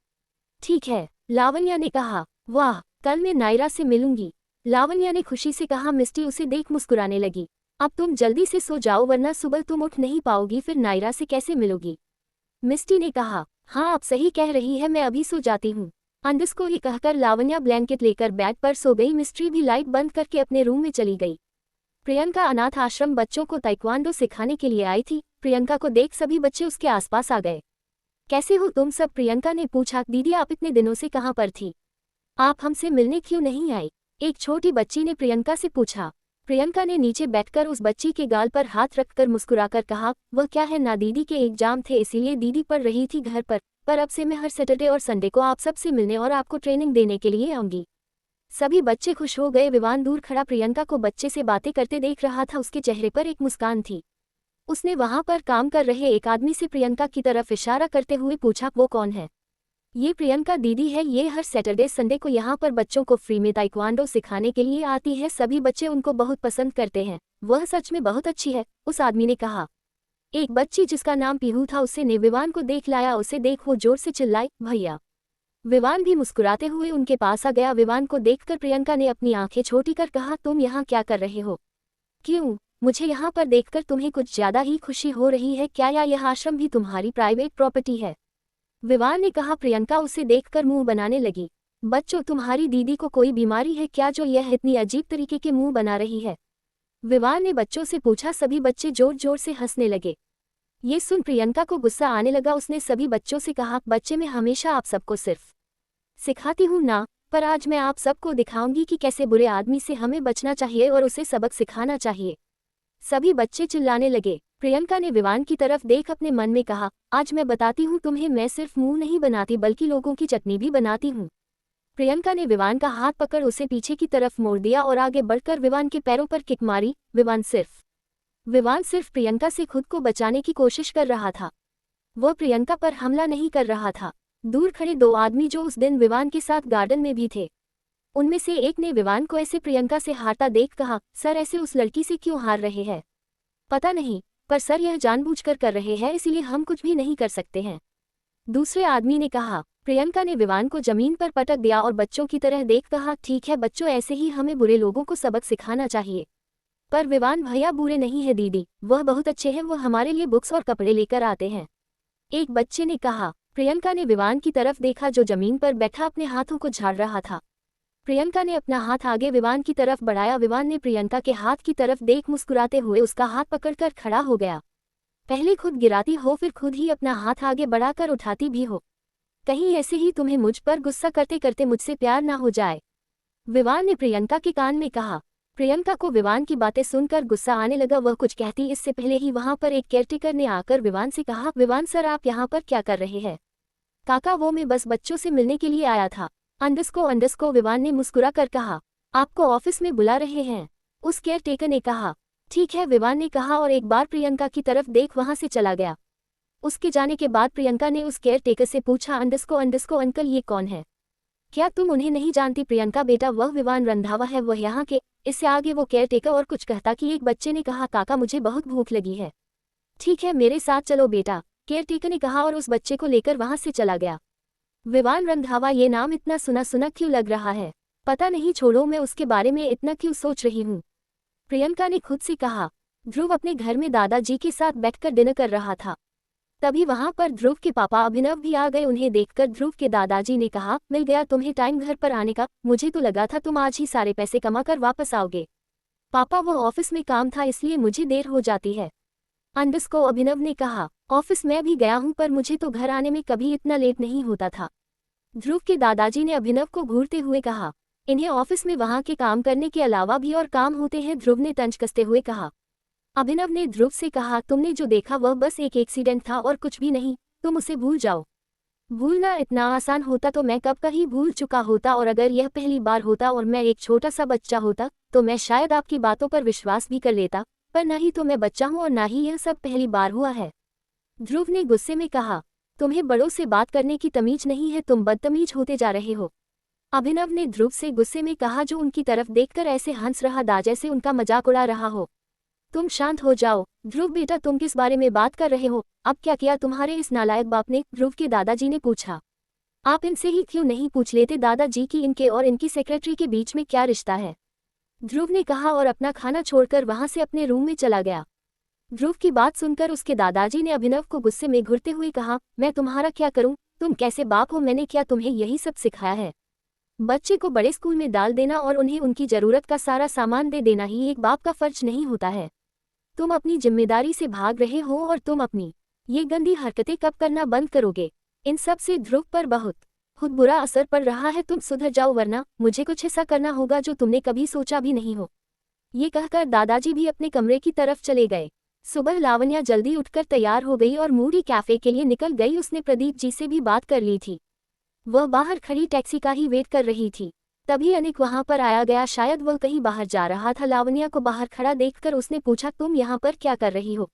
ठीक है, लावण्या ने कहा। वाह, कल मैं नायरा से मिलूंगी। लावण्या ने खुशी से कहा। मिस्टी उसे देख मुस्कुराने लगी। अब तुम जल्दी से सो जाओ वरना सुबह तुम उठ नहीं पाओगी, फिर नायरा से कैसे मिलोगी। मिस्टी ने कहा, हाँ आप सही कह रही है, मैं अभी सो जाती हूँ। अंडरस्कोर ये कहकर लावण्या ब्लैंकेट लेकर बेड पर सो गई। मिस्ट्री भी लाइट बंद करके अपने रूम में चली गई। प्रियंका अनाथ आश्रम बच्चों को ताइक्वांडो सिखाने के लिए आई थी। प्रियंका को देख सभी बच्चे उसके आसपास आ गए। कैसे हो तुम सब, प्रियंका ने पूछा। दीदी आप इतने दिनों से कहाँ पर थी, आप हमसे मिलने क्यों नहीं आई, एक छोटी बच्ची ने प्रियंका से पूछा। प्रियंका ने नीचे बैठकर उस बच्ची के गाल पर हाथ रखकर मुस्कुराकर कहा, वह क्या है ना, दीदी के एग्जाम थे इसीलिए दीदी पढ़ रही थी घर पर अब से मैं हर सैटरडे और संडे को आप सबसे मिलने और आपको ट्रेनिंग देने के लिए आऊंगी। सभी बच्चे खुश हो गए। विवान दूर खड़ा प्रियंका को बच्चे से बातें करते देख रहा था। उसके चेहरे पर एक मुस्कान थी। उसने वहां पर काम कर रहे एक आदमी से प्रियंका की तरफ इशारा करते हुए पूछा, वो कौन है। ये प्रियंका दीदी है, ये हर सैटरडे संडे को यहाँ पर बच्चों को फ्री में ताइक्वांडो सिखाने के लिए आती है। सभी बच्चे उनको बहुत पसंद करते हैं, वह सच में बहुत अच्छी है, उस आदमी ने कहा। एक बच्ची जिसका नाम पीहू था उससे ने विवान को देख लाया। उसे देख वो जोर से चिल्लाई, भैया। विवान भी मुस्कुराते हुए उनके पास आ गया। विवान को देखकर प्रियंका ने अपनी आंखें छोटी कर कहा, तुम यहाँ क्या कर रहे हो। क्यों, मुझे यहाँ पर देखकर तुम्हें कुछ ज्यादा ही खुशी हो रही है क्या, या यह आश्रम भी तुम्हारी प्राइवेट प्रॉपर्टी है। विवान ने कहा। प्रियंका उसे देखकर मुंह बनाने लगी। बच्चों, तुम्हारी दीदी को कोई बीमारी है क्या जो यह इतनी अजीब तरीके के मुंह बना रही है। विवान ने बच्चों से पूछा। सभी बच्चे जोर जोर से हंसने लगे। ये सुन प्रियंका को गुस्सा आने लगा। उसने सभी बच्चों से कहा, बच्चे मैं हमेशा आप सबको सिर्फ सिखाती हूँ ना, पर आज मैं आप सबको दिखाऊंगी कि कैसे बुरे आदमी से हमें बचना चाहिए और उसे सबक सिखाना चाहिए। सभी बच्चे चिल्लाने लगे। प्रियंका ने विवान की तरफ देख अपने मन में कहा, आज मैं बताती हूँ तुम्हें, मैं सिर्फ मुंह नहीं बनाती बल्कि लोगों की चटनी भी बनाती हूँ। प्रियंका ने विवान का हाथ पकड़ उसे पीछे की तरफ मोड़ दिया और आगे बढ़कर विवान के पैरों पर किक मारी। विवान सिर्फ प्रियंका से खुद को बचाने की कोशिश कर रहा था, वह प्रियंका पर हमला नहीं कर रहा था। दूर खड़े दो आदमी जो उस दिन विवान के साथ गार्डन में भी थे, उनमें से एक ने विवान को ऐसे प्रियंका से हारता देख कहा, सर ऐसे उस लड़की से क्यों हार रहे हैं। पता नहीं, पर सर यह जानबूझकर कर रहे हैं इसीलिए हम कुछ भी नहीं कर सकते हैं। दूसरे आदमी ने कहा। प्रियंका ने विवान को जमीन पर पटक दिया और बच्चों की तरह देख कहा, ठीक है बच्चों, ऐसे ही हमें बुरे लोगों को सबक सिखाना चाहिए। पर विवान भैया बुरे नहीं है दीदी, वह बहुत अच्छे हैं, वह हमारे लिए बुक्स और कपड़े लेकर आते हैं, एक बच्चे ने कहा। प्रियंका ने विवान की तरफ देखा जो जमीन पर बैठा अपने हाथों को झाड़ रहा था। प्रियंका ने अपना हाथ आगे विवान की तरफ बढ़ाया। विवान ने प्रियंका के हाथ की तरफ देख मुस्कुराते हुए उसका हाथ पकड़कर खड़ा हो गया। पहले खुद गिराती हो फिर खुद ही अपना हाथ आगे बढ़ाकर उठाती भी हो, कहीं ऐसे ही तुम्हें मुझ पर गुस्सा करते करते मुझसे प्यार ना हो जाए, विवान ने प्रियंका के कान में कहा। प्रियंका को विवान की बातें सुनकर गुस्सा आने लगा। वह कुछ कहती इससे पहले ही वहां पर एक केयरटेकर ने आकर विवान से कहा, विवान सर आप यहाँ पर क्या कर रहे हैं। काका वो मैं बस बच्चों से मिलने के लिए आया था। अंडस्को विवान ने मुस्कुरा कर कहा, आपको ऑफिस में बुला रहे हैं, उस केयरटेकर ने कहा। ठीक है विवान ने कहा और एक बार प्रियंका की तरफ देख वहां से चला गया। उसके जाने के बाद प्रियंका ने उस केयरटेकर से पूछा, अंडस्को अंकल ये कौन है, क्या तुम उन्हें नहीं जानती। प्रियंका बेटा वह विवान रंधावा है, वह यहाँ के। इससे आगे वो केयरटेकर और कुछ कहता कि एक बच्चे ने कहा, काका मुझे बहुत भूख लगी है, ठीक है मेरे साथ चलो बेटा, केयरटेकर ने कहा और उस बच्चे को लेकर वहां से चला गया। विवान रंधावा ये नाम इतना सुना सुना क्यों लग रहा है, पता नहीं, छोड़ो मैं उसके बारे में इतना क्यों सोच रही हूँ, प्रियंका ने खुद से कहा। ध्रुव अपने घर में दादाजी के साथ बैठकर डिनर कर रहा था। तभी वहां पर ध्रुव के पापा अभिनव भी आ गए। उन्हें देखकर ध्रुव के दादाजी ने कहा, मिल गया तुम्हें टाइम घर पर आने का, मुझे तो लगा था तुम आज ही सारे पैसे कमा कर वापस आओगे। पापा वो ऑफिस में काम था इसलिए मुझे देर हो जाती है, अंडस्को अभिनव ने कहा। ऑफिस में भी गया हूं पर मुझे तो घर आने में कभी इतना लेट नहीं होता था, ध्रुव के दादाजी ने अभिनव को घूरते हुए कहा। इन्हें ऑफिस में वहां के काम करने के अलावा भी और काम होते हैं, ध्रुव ने तंज कसते हुए कहा। अभिनव ने ध्रुव से कहा, तुमने जो देखा वह बस एक एक्सीडेंट था और कुछ भी नहीं, तुम उसे भूल जाओ। भूलना इतना आसान होता तो मैं कब का ही भूल चुका होता, और अगर यह पहली बार होता और मैं एक छोटा सा बच्चा होता तो मैं शायद आपकी बातों पर विश्वास भी कर लेता, पर न ही तो मैं बच्चा हूं और न ही यह सब पहली बार हुआ है। ध्रुव ने गुस्से में कहा, तुम्हें बड़ों से बात करने की तमीज नहीं है, तुम बदतमीज होते जा रहे हो। अभिनव ने ध्रुव से गुस्से में कहा, जो उनकी तरफ देखकर ऐसे हंस रहा था जैसे उनका मजाक उड़ा रहा हो। तुम शांत हो जाओ। ध्रुव बेटा, तुम किस बारे में बात कर रहे हो? अब क्या किया तुम्हारे इस नालायक बाप ने? ध्रुव के दादाजी ने पूछा। आप इनसे ही क्यों नहीं पूछ लेते दादाजी कि इनके और इनकी सेक्रेटरी के बीच में क्या रिश्ता है? ध्रुव ने कहा और अपना खाना छोड़कर वहां से अपने रूम में चला गया। ध्रुव की बात सुनकर उसके दादाजी ने अभिनव को गुस्से में घुरते हुए कहा, मैं तुम्हारा क्या करूं? तुम कैसे बाप हो? मैंने क्या तुम्हें यही सब सिखाया है? बच्चे को बड़े स्कूल में डाल देना और उन्हें उनकी जरूरत का सारा सामान दे देना ही एक बाप का फर्ज नहीं होता है। तुम अपनी जिम्मेदारी से भाग रहे हो और तुम अपनी ये गंदी हरकतें कब करना बंद करोगे? इन सब से ध्रुव पर बहुत खुद बुरा असर पड़ रहा है। तुम सुधर जाओ वरना मुझे कुछ ऐसा करना होगा जो तुमने कभी सोचा भी नहीं हो। ये कहकर दादाजी भी अपने कमरे की तरफ चले गए। सुबह लावण्या जल्दी उठकर तैयार हो गई और मूडी कैफे के लिए निकल गई। उसने प्रदीप जी से भी बात कर ली थी। वह बाहर खड़ी टैक्सी का ही वेट कर रही थी। तभी अनिक वहां पर आया गया। शायद वह कहीं बाहर जा रहा था। लावण्या को बाहर खड़ा देखकर उसने पूछा, तुम यहाँ पर क्या कर रही हो?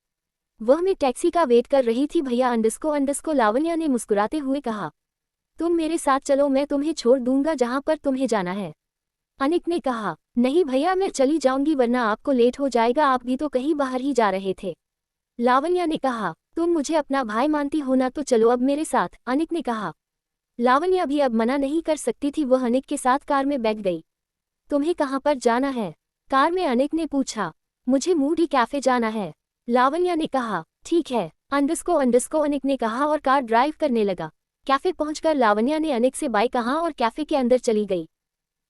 वह मैं टैक्सी का वेट कर रही थी भैया। अंडस्को लावण्या ने मुस्कुराते हुए कहा। तुम मेरे साथ चलो, मैं तुम्हें छोड़ दूंगा जहाँ पर तुम्हें जाना है। अनिक ने कहा, नहीं भैया, मैं चली जाऊंगी वरना आपको लेट हो जाएगा। आप भी तो कहीं बाहर ही जा रहे थे। लावण्या ने कहा, तुम मुझे अपना भाई मानती हो ना, तो चलो अब मेरे साथ। अनिक ने कहा। लावण्या भी अब मना नहीं कर सकती थी। वह अनिक के साथ कार में बैठ गई। तुम्हें कहाँ पर जाना है? कार में अनिक ने पूछा। मुझे मूडी कैफे जाना है। लावण्या ने कहा, ठीक है। अंडस्को अनिक ने कहा और कार ड्राइव करने लगा। कैफे पहुंचकर लावण्या ने अनिक से बाय कहा और कैफे के अंदर चली गई।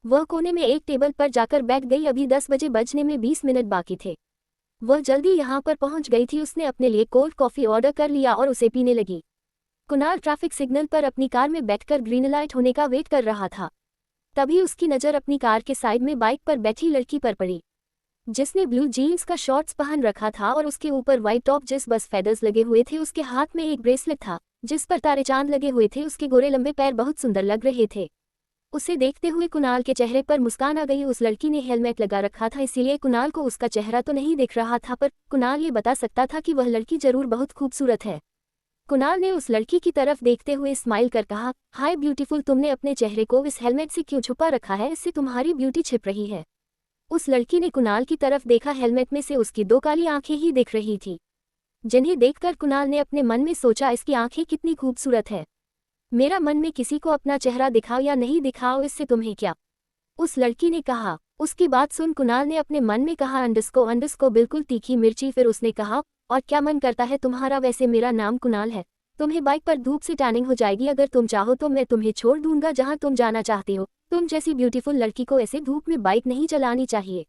वह कोने में एक टेबल पर जाकर बैठ गई। अभी 10 बजे बजने में 20 मिनट बाकी थे। वह जल्दी यहाँ पर पहुंच गई थी। उसने अपने लिए कोल्ड कॉफी ऑर्डर कर लिया और उसे पीने लगी। कुणाल ट्रैफिक सिग्नल पर अपनी कार में बैठकर ग्रीन लाइट होने का वेट कर रहा था। तभी उसकी नज़र अपनी कार के साइड में बाइक पर बैठी लड़की पर पड़ी, जिसने ब्लू जीन्स का शॉर्ट्स पहन रखा था और उसके ऊपर व्हाइट टॉप जिस बस फेदर्स लगे हुए थे। उसके हाथ में एक ब्रेसलेट था जिस पर तारे चांद लगे हुए थे। उसके गोरे लंबे पैर बहुत सुंदर लग रहे थे। उसे देखते हुए कुणाल के चेहरे पर मुस्कान आ गई। उस लड़की ने हेलमेट लगा रखा था, इसीलिए कुणाल को उसका चेहरा तो नहीं दिख रहा था, पर कुणाल ये बता सकता था कि वह लड़की जरूर बहुत खूबसूरत है। कुणाल ने उस लड़की की तरफ देखते हुए स्माइल कर कहा, हाय ब्यूटीफुल, तुमने अपने चेहरे को इस हेलमेट से क्यों छुपा रखा है? इससे तुम्हारी ब्यूटी छिप रही है। उस लड़की ने कुणाल की तरफ देखा। हेलमेट में से उसकी 2 काली आंखें ही दिख रही थी, जिन्हें देखकर कुणाल ने अपने मन में सोचा, इसकी आंखें कितनी खूबसूरत है। मेरा मन में किसी को अपना चेहरा दिखाओ या नहीं दिखाओ, इससे तुम्हें क्या? उस लड़की ने कहा। उसकी बात सुन कुणाल ने अपने मन में कहा, अंडस्को बिल्कुल तीखी मिर्ची। फिर उसने कहा, और क्या मन करता है तुम्हारा? वैसे मेरा नाम कुणाल है। तुम्हें बाइक पर धूप से टैनिंग हो जाएगी। अगर तुम चाहो तो मैं तुम्हें छोड़ दूंगा जहां तुम जाना चाहते हो। तुम जैसी ब्यूटीफुल लड़की को ऐसे धूप में बाइक नहीं चलानी चाहिए।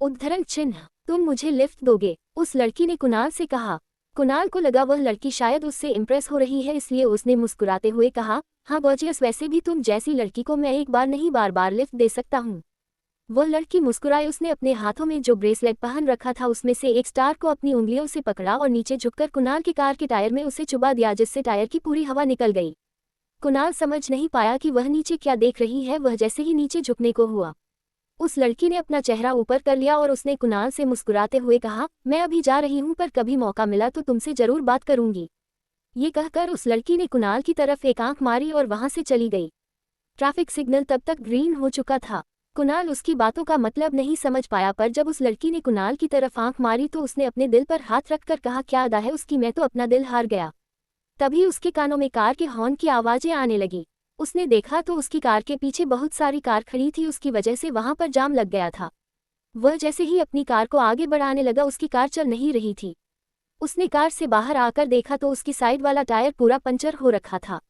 उद्धरण चिन्ह, तुम मुझे लिफ्ट दोगे? उस लड़की ने कुणाल से कहा। कुणाल को लगा वह लड़की शायद उससे इम्प्रेस हो रही है, इसलिए उसने मुस्कुराते हुए कहा, हाँ गॉर्जियस, वैसे भी तुम जैसी लड़की को मैं एक बार नहीं बार बार लिफ्ट दे सकता हूँ। वह लड़की मुस्कुराई। उसने अपने हाथों में जो ब्रेसलेट पहन रखा था उसमें से एक स्टार को अपनी उंगलियों से पकड़ा और नीचे झुककर कुणाल की कार के टायर में उसे चुबा दिया, जिससे टायर की पूरी हवा निकल गई। कुणाल समझ नहीं पाया कि वह नीचे क्या देख रही है। वह जैसे ही नीचे झुकने को हुआ, उस लड़की ने अपना चेहरा ऊपर कर लिया और उसने कुणाल से मुस्कुराते हुए कहा, मैं अभी जा रही हूँ, पर कभी मौका मिला तो तुमसे जरूर बात करूंगी। ये कहकर उस लड़की ने कुणाल की तरफ एक आंख मारी और वहां से चली गई। ट्रैफिक सिग्नल तब तक ग्रीन हो चुका था। कुणाल उसकी बातों का मतलब नहीं समझ पाया, पर जब उस लड़की ने कुणाल की तरफ आंख मारी तो उसने अपने दिल पर हाथ रखकर कहा, क्या अदा है उसकी, मैं तो अपना दिल हार गया। तभी उसके कानों में कार के हॉर्न की आवाजें आने लगी। उसने देखा तो उसकी कार के पीछे बहुत सारी कार खड़ी थी। उसकी वजह से वहां पर जाम लग गया था। वह जैसे ही अपनी कार को आगे बढ़ाने लगा, उसकी कार चल नहीं रही थी। उसने कार से बाहर आकर देखा तो उसकी साइड वाला टायर पूरा पंचर हो रखा था।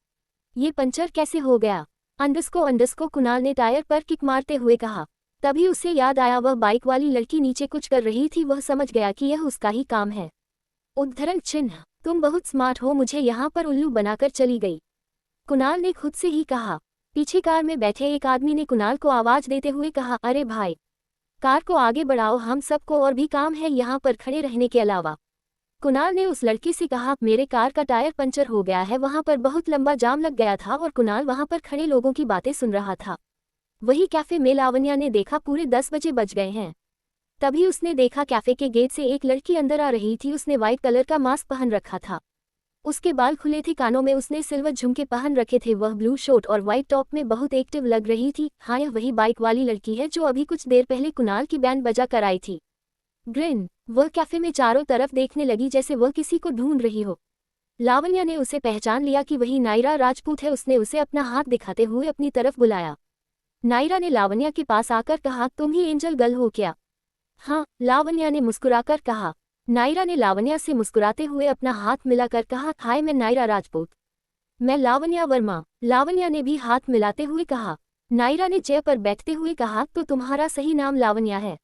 ये पंचर कैसे हो गया? अंडस्को कुणाल ने टायर पर किक मारते हुए कहा। तभी उसे याद आया वह बाइक वाली लड़की नीचे कुछ कर रही थी। वह समझ गया कि यह उसका ही काम है। उद्धरण चिन्ह, तुम बहुत स्मार्ट हो, मुझे यहाँ पर उल्लू बनाकर चली गई, कुणाल ने खुद से ही कहा। पीछे कार में बैठे एक आदमी ने कुणाल को आवाज देते हुए कहा, अरे भाई, कार को आगे बढ़ाओ, हम सबको और भी काम है यहाँ पर खड़े रहने के अलावा। कुणाल ने उस लड़की से कहा, मेरे कार का टायर पंचर हो गया है। वहां पर बहुत लंबा जाम लग गया था और कुणाल वहां पर खड़े लोगों की बातें सुन रहा था। वही कैफे में लावण्या ने देखा पूरे 10 बजे बज गए हैं। तभी उसने देखा कैफे के गेट से एक लड़की अंदर आ रही थी। उसने व्हाइट कलर का मास्क पहन रखा था। उसके बाल खुले थे, कानों में उसने सिल्वर झुमके पहन रखे थे, वह ब्लू शर्ट और व्हाइट टॉप में बहुत एक्टिव लग रही थी। हाँ, यह वही बाइक वाली लड़की है जो अभी कुछ देर पहले कुणाल की बैंड बजा कर आई थी। ग्रिन। वह कैफे में चारों तरफ देखने लगी जैसे वह किसी को ढूंढ रही हो। लावण्या ने उसे पहचान लिया कि वही नायरा राजपूत है। उसने उसे अपना हाथ दिखाते हुए अपनी तरफ बुलाया। नायरा ने लावण्या के पास आकर कहा, तुम ही एंजल गर्ल हो क्या? हाँ, लावण्या ने मुस्कुराकर कहा। नायरा ने लावण्या से मुस्कुराते हुए अपना हाथ मिलाकर कहा, हाय, मैं नायरा राजपूत। मैं लावण्या वर्मा। लावण्या ने भी हाथ मिलाते हुए कहा। नायरा ने चेयर पर बैठते हुए कहा, तो तुम्हारा सही नाम लावण्या है?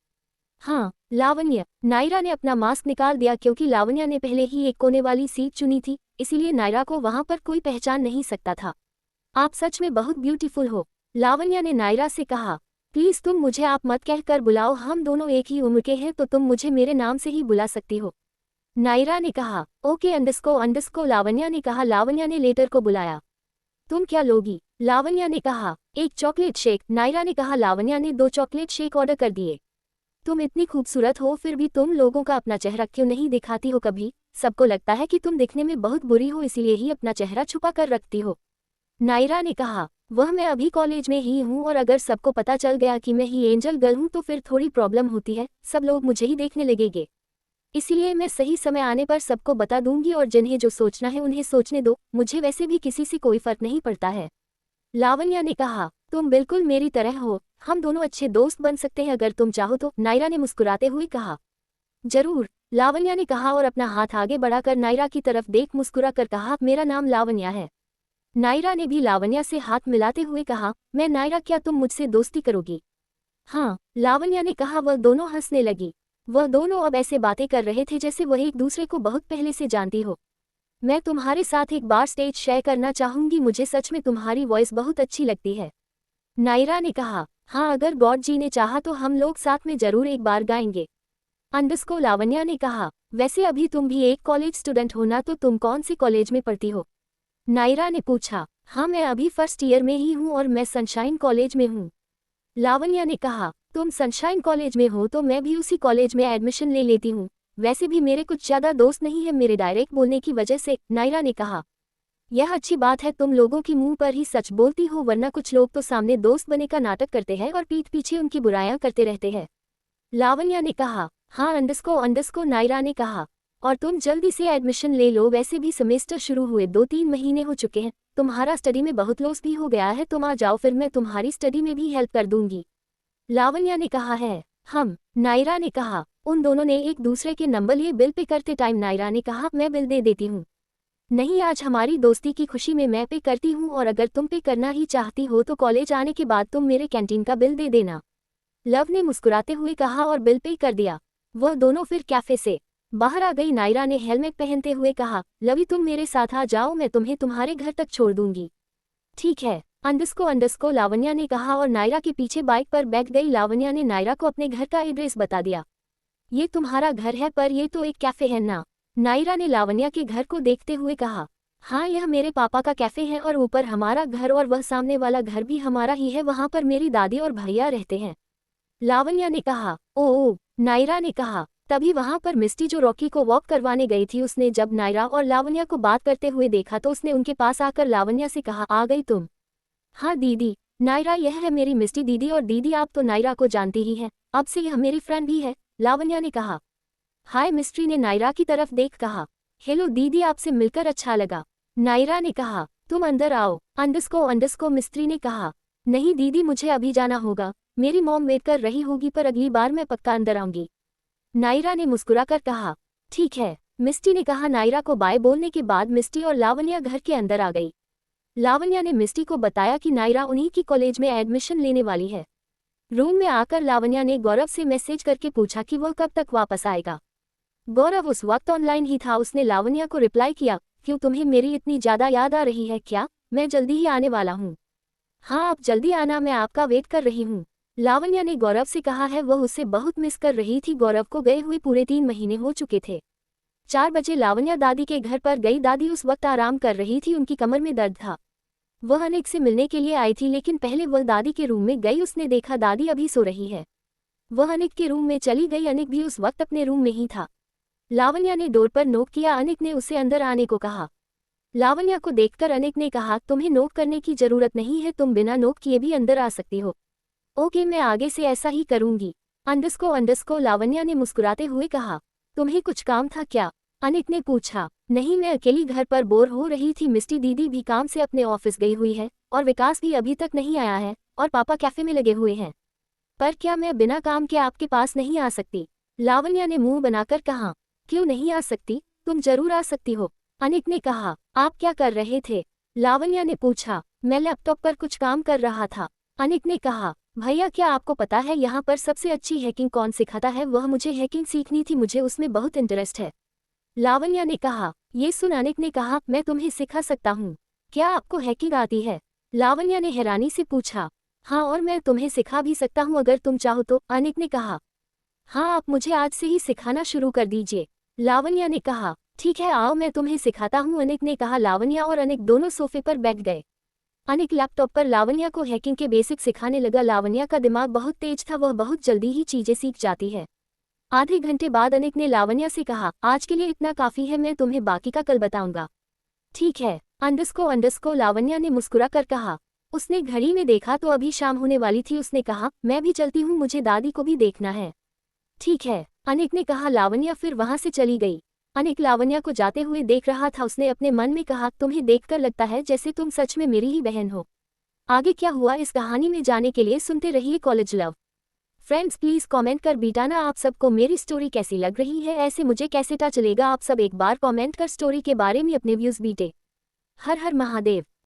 हाँ, लावण्या। नायरा ने अपना मास्क निकाल दिया क्योंकि लावण्या ने पहले ही एक कोने वाली सीट चुनी थी, इसीलिए नायरा को वहां पर कोई पहचान नहीं सकता था। आप सच में बहुत ब्यूटीफुल हो, लावण्या ने नायरा से कहा। प्लीज तुम मुझे आप मत कहकर बुलाओ, हम दोनों एक ही उम्र के हैं तो तुम मुझे मेरे नाम से ही बुला सकती हो, नायरा ने कहा। ओके अंडरस्को लावण्या ने कहा। लावण्या ने लेटर को बुलाया। तुम क्या लोगी? लावण्या ने कहा। एक चॉकलेट शेक, नायरा ने कहा। लावण्या ने 2 चॉकलेट शेक ऑर्डर कर दिए। तुम इतनी खूबसूरत हो फिर भी तुम लोगों का अपना चेहरा क्यों नहीं दिखाती हो कभी? सबको लगता है कि तुम दिखने में बहुत बुरी हो, इसीलिए ही अपना चेहरा छुपा कर रखती हो, नायरा ने कहा। वह मैं अभी कॉलेज में ही हूँ और अगर सबको पता चल गया कि मैं ही एंजल गर्ल हूँ तो फिर थोड़ी प्रॉब्लम होती है, सब लोग मुझे ही देखने लगेंगे। इसीलिए मैं सही समय आने पर सबको बता दूंगी और जिन्हें जो सोचना है उन्हें सोचने दो, मुझे वैसे भी किसी से कोई फर्क नहीं पड़ता है, लावण्या ने कहा। तुम बिल्कुल मेरी तरह हो, हम दोनों अच्छे दोस्त बन सकते हैं अगर तुम चाहो तो, नायरा ने मुस्कुराते हुए कहा। जरूर, लावण्या ने कहा और अपना हाथ आगे बढ़ाकर नायरा की तरफ देख मुस्कुरा कर कहा, मेरा नाम लावण्या है। नायरा ने भी लावण्या से हाथ मिलाते हुए कहा, मैं नायरा, क्या तुम मुझसे दोस्ती करोगी? हाँ, लावण्या ने कहा। वह दोनों हंसने लगी। वह दोनों अब ऐसे बातें कर रहे थे जैसे वह एक दूसरे को बहुत पहले से जानती हो। मैं तुम्हारे साथ एक बार स्टेज शेयर करना चाहूंगी, मुझे सच में तुम्हारी वॉइस बहुत अच्छी लगती है, नायरा ने कहा। हाँ, अगर गॉड जी ने चाहा तो हम लोग साथ में जरूर एक बार गाएंगे, अंडरस्को लावण्या ने कहा। वैसे अभी तुम भी एक कॉलेज स्टूडेंट हो ना, तो तुम कौन से कॉलेज में पढ़ती हो? नायरा ने पूछा। हाँ, मैं अभी फर्स्ट ईयर में ही हूँ और मैं सनशाइन कॉलेज में हूँ, लावण्या ने कहा। तुम सनशाइन कॉलेज में हो तो मैं भी उसी कॉलेज में एडमिशन ले लेती हूँ, वैसे भी मेरे कुछ ज़्यादा दोस्त नहीं है मेरे डायरेक्ट बोलने की वजह से, नायरा ने कहा। यह अच्छी बात है, तुम लोगों की मुंह पर ही सच बोलती हो, वरना कुछ लोग तो सामने दोस्त बने का नाटक करते हैं और पीठ पीछे उनकी बुराइयां करते रहते हैं, लावण्या ने कहा। हाँ, अंडरस्को नायरा ने कहा। और तुम जल्दी से एडमिशन ले लो, वैसे भी सेमेस्टर शुरू हुए 2-3 महीने हो चुके हैं, तुम्हारा स्टडी में बहुत लॉस भी हो गया है, तुम आ जाओ, फिर मैं तुम्हारी स्टडी में भी हेल्प कर दूंगी, लावण्या ने कहा है। हम, नायरा ने कहा। उन दोनों ने एक दूसरे के नंबर लिए। बिल पे करते टाइम नायरा ने कहा, मैं बिल दे देती हूँ। नहीं, आज हमारी दोस्ती की खुशी में मैं पे करती हूँ और अगर तुम पे करना ही चाहती हो तो कॉलेज आने के बाद तुम मेरे कैंटीन का बिल दे देना, लव ने मुस्कुराते हुए कहा और बिल पे कर दिया। वह दोनों फिर कैफे से बाहर आ गई। नायरा ने हेलमेट पहनते हुए कहा, लवी तुम मेरे साथ आ जाओ, मैं तुम्हें तुम्हारे घर तक छोड़ दूंगी। ठीक है, अंडरस्को लावण्या ने कहा और नायरा के पीछे बाइक पर बैठ गई। लावण्या ने नायरा को अपने घर का एड्रेस बता दिया। ये तुम्हारा घर है पर ये तो एक कैफे है ना, नायरा ने लावण्या के घर को देखते हुए कहा। हाँ, यह मेरे पापा का कैफे है और ऊपर हमारा घर और वह सामने वाला घर भी हमारा ही है, वहाँ पर मेरी दादी और भैया रहते हैं, लावण्या ने कहा। ओह, नायरा ने कहा। तभी वहां पर मिस्टी जो रॉकी को वॉक करवाने गई थी, उसने जब नायरा और लावण्या को बात करते हुए देखा तो उसने उनके पास आकर लावण्या से कहा, आ गई तुम? हाँ दीदी। नायरा, यह है मेरी मिस्टी दीदी, और दीदी आप तो नायरा को जानती ही हैं, अब से यह मेरी फ्रेंड भी है, लावण्या ने कहा। हाय मिस्ट्री ने नायरा की तरफ देख कहा। हेलो दीदी, आपसे मिलकर अच्छा लगा, नायरा ने कहा। तुम अंदर आओ, अंडरस्को मिस्ट्री ने कहा। नहीं दीदी, मुझे अभी जाना होगा, मेरी मॉम वेट कर रही होगी, पर अगली बार मैं पक्का अंदर आऊंगी, नायरा ने मुस्कुराकर कहा। ठीक है, मिस्टी ने कहा। नायरा को बाय बोलने के बाद मिस्टी और लावण्या घर के अंदर आ गई। लावण्या ने मिस्टी को बताया कि नायरा उन्हीं की कॉलेज में एडमिशन लेने वाली है। रूम में आकर लावण्या ने गौरव से मैसेज करके पूछा कि वह कब तक वापस आएगा। गौरव उस वक्त ऑनलाइन ही था। उसने लावण्या को रिप्लाई किया, क्यों, तुम्हें मेरी इतनी ज्यादा याद आ रही है क्या? मैं जल्दी ही आने वाला हूँ। हाँ, आप जल्दी आना, मैं आपका वेट कर रही हूँ, लावण्या ने गौरव से कहा है। वह उसे बहुत मिस कर रही थी। गौरव को गए हुए पूरे 3 महीने हो चुके थे। 4 बजे लावण्या दादी के घर पर गई। दादी उस वक्त आराम कर रही थी, उनकी कमर में दर्द था। वह अनिक से मिलने के लिए आई थी, लेकिन पहले वह दादी के रूम में गई। उसने देखा दादी अभी सो रही है। वह अनिक के रूम में चली गई। अनिक भी उस वक्त अपने रूम में ही था। लावण्या ने डोर पर नॉक किया। अनिक ने उसे अंदर आने को कहा। लावण्या को देखकर अनिक ने कहा, तुम्हें नोक करने की जरूरत नहीं है, तुम बिना नोक किए भी अंदर आ सकती हो। ओके, मैं आगे से ऐसा ही करूंगी। अंडस्को लावण्या ने मुस्कुराते हुए कहा। तुम्हें कुछ काम था क्या? अनिक ने पूछा। नहीं, मैं अकेली घर पर बोर हो रही थी, मिस्टी दीदी भी काम से अपने ऑफिस गई हुई है और विकास भी अभी तक नहीं आया है और पापा कैफे में लगे हुए हैं। पर क्या मैं बिना काम के आपके पास नहीं आ सकती? लावण्या ने मुंह बनाकर कहा। क्यों नहीं आ सकती, तुम जरूर आ सकती हो, अनिक ने कहा। आप क्या कर रहे थे? लावण्या ने पूछा। मैं लैपटॉप पर कुछ काम कर रहा था, अनिक ने कहा। भैया, क्या आपको पता है यहाँ पर सबसे अच्छी हैकिंग कौन सिखाता है? वह मुझे हैकिंग सीखनी थी, मुझे उसमें बहुत इंटरेस्ट है, लावण्या ने कहा। ये सुन अनिक ने कहा, मैं तुम्हें सिखा सकता हूँ। क्या आपको हैकिंग आती है? लावण्या ने हैरानी से पूछा। हाँ, और मैं तुम्हें सिखा भी सकता हूँ अगर तुम चाहो तो, अनिक ने कहा। हाँ, आप मुझे आज से ही सिखाना शुरू कर दीजिए, लावण्या ने कहा। ठीक है, आओ मैं तुम्हें सिखाता हूँ, अनिक ने कहा। लावण्या और अनिक दोनों सोफे पर बैठ गए। अनिक लैपटॉप पर लावण्या को हैकिंग के बेसिक सिखाने लगा। लावण्या का दिमाग बहुत तेज था, वह बहुत जल्दी ही चीजें सीख जाती है। आधे घंटे बाद अनिक ने लावण्या से कहा, आज के लिए इतना काफी है, मैं तुम्हें बाकी का कल बताऊंगा। ठीक है, अंडस्को लावण्या ने मुस्कुरा कर कहा। उसने घड़ी में देखा तो अभी शाम होने वाली थी। उसने कहा, मैं भी चलती हूँ, मुझे दादी को भी देखना है। ठीक है, अनिक ने कहा। लावण्या फिर वहां से चली गई। अनिक लावण्या को जाते हुए देख रहा था। उसने अपने मन में कहा, तुम्हें देखकर लगता है जैसे तुम सच में मेरी ही बहन हो। आगे क्या हुआ इस कहानी में जाने के लिए सुनते रहिए college love. Friends, please comment कर बताना आप सबको मेरी स्टोरी कैसी लग रही है। ऐसे मुझे कैसे पता चलेगा? आप सब एक बार कमेंट कर स्टोरी के बारे में अपने व्यूज बीटे। हर हर महादेव।